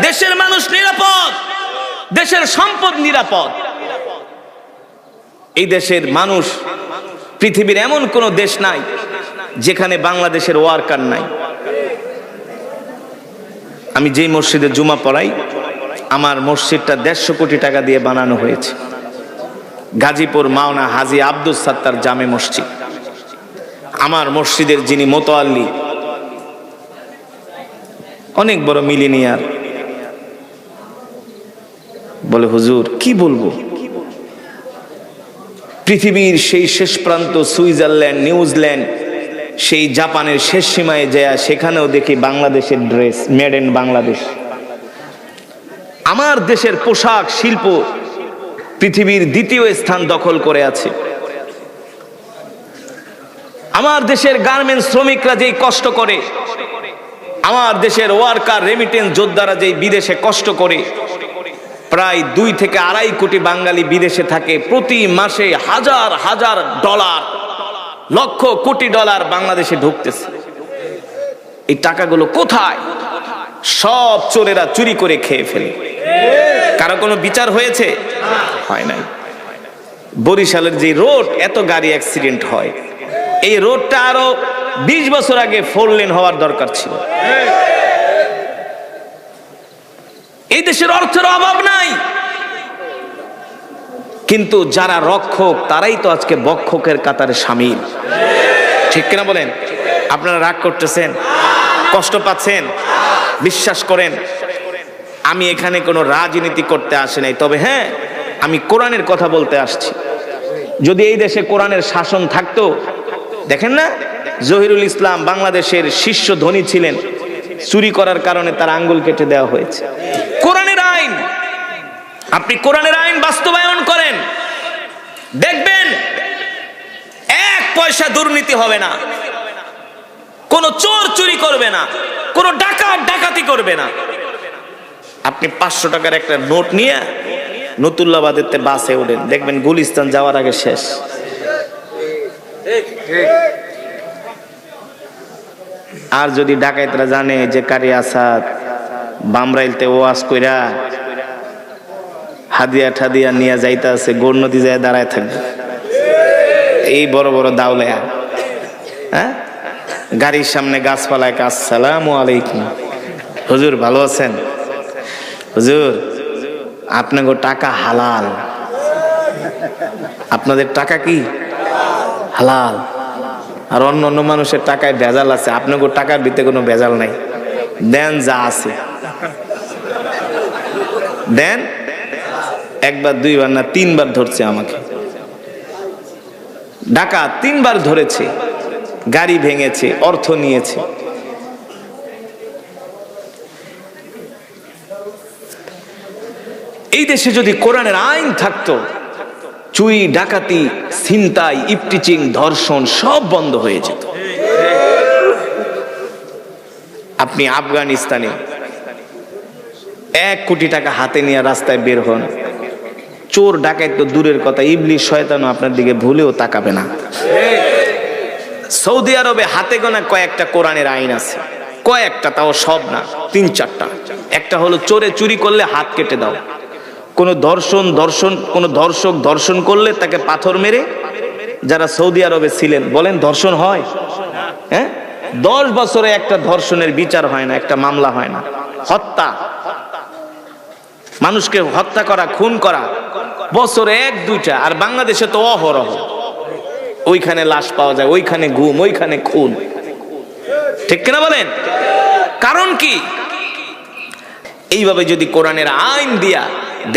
S1: দেশের মানুষ নিরাপদ, দেশের সম্পদ নিরাপদ। এই দেশের মানুষ, পৃথিবীর এমন কোন দেশ নাই যেখানে বাংলাদেশের ওয়ার্কার নাই। আমি যেই মসজিদে জুমা পড়াই, আমার মসজিদটা 150 কোটি টাকা দিয়ে বানানো হয়েছে। গাজীপুর মাওনা হাজী আব্দুল সাত্তার জামে মসজিদ। আমার মসজিদের যিনি মোতাল্লি, অনেক বড় মিলিনিয়ার, বলে হুজুর কি বলবো, পৃথিবীর সেই শেষ প্রান্ত সুইজারল্যান্ড, নিউজিল্যান্ড, সেই জাপানের শেষ সীমায় যায়, সেখানেও দেখি বাংলাদেশের ড্রেস, মেড ইন বাংলাদেশ। আমার দেশের পোশাক শিল্প পৃথিবীর 2য় স্থান দখল করে আছে। আমার দেশের গার্মেন্টস শ্রমিকরা যেই কষ্ট করে, আমার দেশের ওয়ার্কার, রেমিটেন্স যোদ্ধারা যেই বিদেশে কষ্ট করে, প্রায় 2 থেকে 2.5 কোটি বাঙালি বিদেশে থাকে। প্রতি মাসে হাজার হাজার ডলার, লক্ষ কোটি ডলার বাংলাদেশে ঢুকতেছে। এই টাকাগুলো কোথায়? সব চোরেরা চুরি করে খেয়ে ফেলে। কারো কোনো বিচার হয়েছে? হয় নাই। বরিশালের যে রোড, এত গাড়ি অ্যাক্সিডেন্ট হয়, এই রোডটা আরো 20 বছর আগে 4 লেন হওয়ার দরকার ছিল। এই দেশের অর্থের অভাব নাই, কিন্তু যারা রক্ষক তারাই তো আজকে বক্ষকের কাতারে শামিল। ঠিক কিনা বলেন? আপনারা রাগ করতেছেন, কষ্ট পাচ্ছেন? বিশ্বাস করেন, আমি এখানে কোনো রাজনীতি করতে আসি নাই, তবে হ্যাঁ, আমি কোরআনের কথা বলতে আসছি। যদি এই দেশে কোরআনের শাসন থাকতো, দেখেন না, জহিরুল ইসলাম বাংলাদেশের শীর্ষ ধনী ছিলেন, চুরি করার কারণে তার আঙ্গুল কেটে দেওয়া হয়েছে। কোরআনের আইন, আপনি কোরআনের আইন বাস্তবায়ন করেন, দেখবেন 1 পয়সা দুর্নীতি হবে না, কোনো চোর চুরি করবে না, কোনো ডাকাত ডাকাতি করবে না। আপনি 500 টাকার একটা নোট নিয়ে নতুল্লাবাদের বাসে ওঠেন, দেখবেন গুলিস্তান যাওয়ার আগে শেষ। আর যদি ডাকাইতরা জানে যে কারি আসাদ বামরাইলতে ওয়াজ কইরা হাদিয়া ঠাদিয়া নিয়ে যাইতে আছে, গোর নদী যায় দাঁড়ায় থাকবে এই বড় বড় দাউলায়া, হ্যাঁ, গাড়ির সামনে গাছপালায়, আসসালামু আলাইকুম হুজুর ভালো আছেন? হুজুর আপনাকে টাকা হালাল, আপনাদের টাকা কি হালাল, আর অন্য অন্য মানুষের টাকায় ভেজাল আছে, আপনাকে টাকার ভিতরে কোনো ভেজাল নাই, দেন যা আছে দেন। একবার দুইবার না তিনবার ধরছে আমাকে, ডাকাত তিনবার ধরেছে, গাড়ি ভেঙেছে, অর্থ নিয়েছে। এই দেশে যদি কোরআনের আইন থাকতো, চুরি ডাকাতি ছিনতাই ইফটিচিং ধর্ষণ সব বন্ধ হয়ে যেত। আপনি আফগানিস্তানে 1 কোটি টাকা হাতে নিয়ে রাস্তায় বের হন, চোর ডাকাত তো দূরের কথা, ইবলিশ শয়তানও আপনার দিকে ভুলেও তাকাবে না। সৌদি আরবে হাতে গোনা কয়েকটা কোরআনের আইন আছে, কয়েকটা, তাও সব না, 3-4টা। একটা হলো চোরে চুরি করলে হাত কেটে দাও, কোন দর্শক ধর্ষণ করলে তাকে পাথর মেরে, যারা সৌদি আরবে ছিলেন বলেন ধর্ষণ হয়? হ্যাঁ, 10 বছরে একটা ধর্ষণের বিচার হয় না, একটা মামলা হয় না। হত্যা, মানুষকে হত্যা করা, খুন করা বছরে 1-2টা। আর বাংলাদেশে তো অহরহ, ওইখানে লাশ পাওয়া যায়, ওইখানে গুম, ওইখানে খুন, ঠিক কিনা বলেন? কারণ কি? এইভাবে যদি কোরআনের আইন দিয়া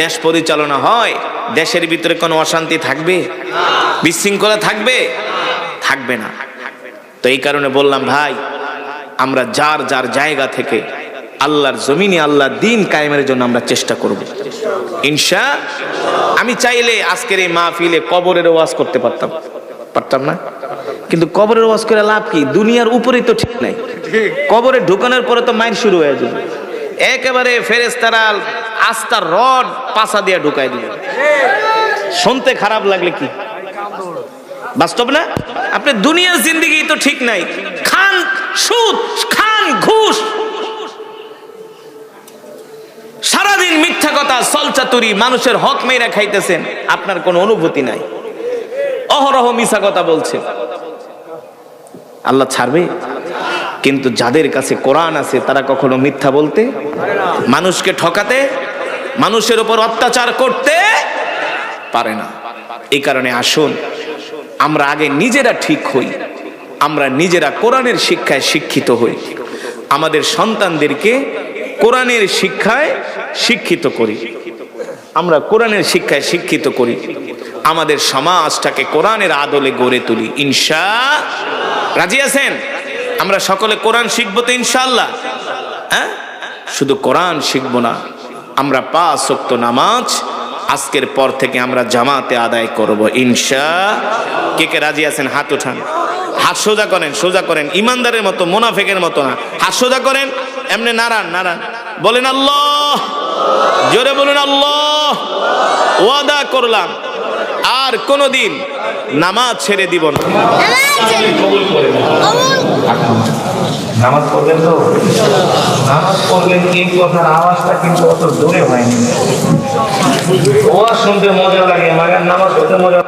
S1: দেশ পরিচালনা হয়, দেশের ভিতরে কোনো অশান্তি থাকবে? বিশৃঙ্খলা থাকবে? থাকবে না। তো এই কারণে বললাম ভাই, আমরা যার যার জায়গা থেকে আল্লাহর জমিনে আল্লাহর দ্বীন কায়েমের জন্য আমরা চেষ্টা করব ইনশাআল্লাহ। আমি চাইলে আজকের এই মাহফিলে কবরের ওয়াজ করতে পারতাম না, কিন্তু কবরের ওয়াজ করে লাভ কি? দুনিয়ার উপরেই তো ঠিক নাই, কবরে ঢুকানোর পরে তো মাইর শুরু হয়ে যাবে, একেবারে ফেরেশতারা আস্তার রড পাছা দিয়ে ঢুকাই দিবে। শুনতে খারাপ লাগলে কি বাস্তব না? আপনি দুনিয়ার জিন্দেগি তো ঠিক নাই, খান সুদ, খান ঘুষ, সারাদিন মিথ্যা কথা, সলচাতুরি, মানুষের হক মেয়েরা খাইতেছেন, আপনার কোনো অনুভূতি নাই, অহরহ মিছা কথা বলছেন। আল্লাহ ছাড়বে? কিন্তু যাদের কাছে কোরআন আছে তারা কখনো মিথ্যা বলতে, মানুষকে ঠকাতে, মানুষের উপর অত্যাচার করতে পারে না। এই কারণে আসুন আমরা আগে নিজেরা ঠিক হই, আমরা নিজেরা কোরআনের শিক্ষায় শিক্ষিত হই, আমাদের সন্তানদেরকে কোরআনের শিক্ষায় শিক্ষিত করি, আমরা কোরআনের শিক্ষায় শিক্ষিত করি, আমাদের সমাজটাকে কোরআনের আদলে গড়ে তুলি ইনশাআল্লাহ। রাজি আছেন? আমরা সকলে কোরআন শিখবো তো ইনশাআল্লাহ? হ্যাঁ, শুধু কোরআন শিখবো না, আমরা 5 ওয়াক্ত নামাজ আজকের পর থেকে আমরা জামাতে আদায় করব ইনশাআল্লাহ। কে কে রাজি আছেন? হাত উঠান, হাত সোজা করেন, সোজা করেন, ইমানদারের মতো, মুনাফিকের মতো না, হাত সোজা করেন, এমনি নারান নারান, বলেন আল্লাহ, জোরে বলুন আল্লাহ। ওয়াদা করলাম আর কোনদিন নামাজ ছেড়ে দিব না। নামাজ পড়বেন তো? নামাজ পড়বেন, এই কথার আওয়াজটা কিন্তু অত জোরে হয়নি। ওয়াজ শুনতে মজা লাগে, মায়ের নামাজ পড়তে মজা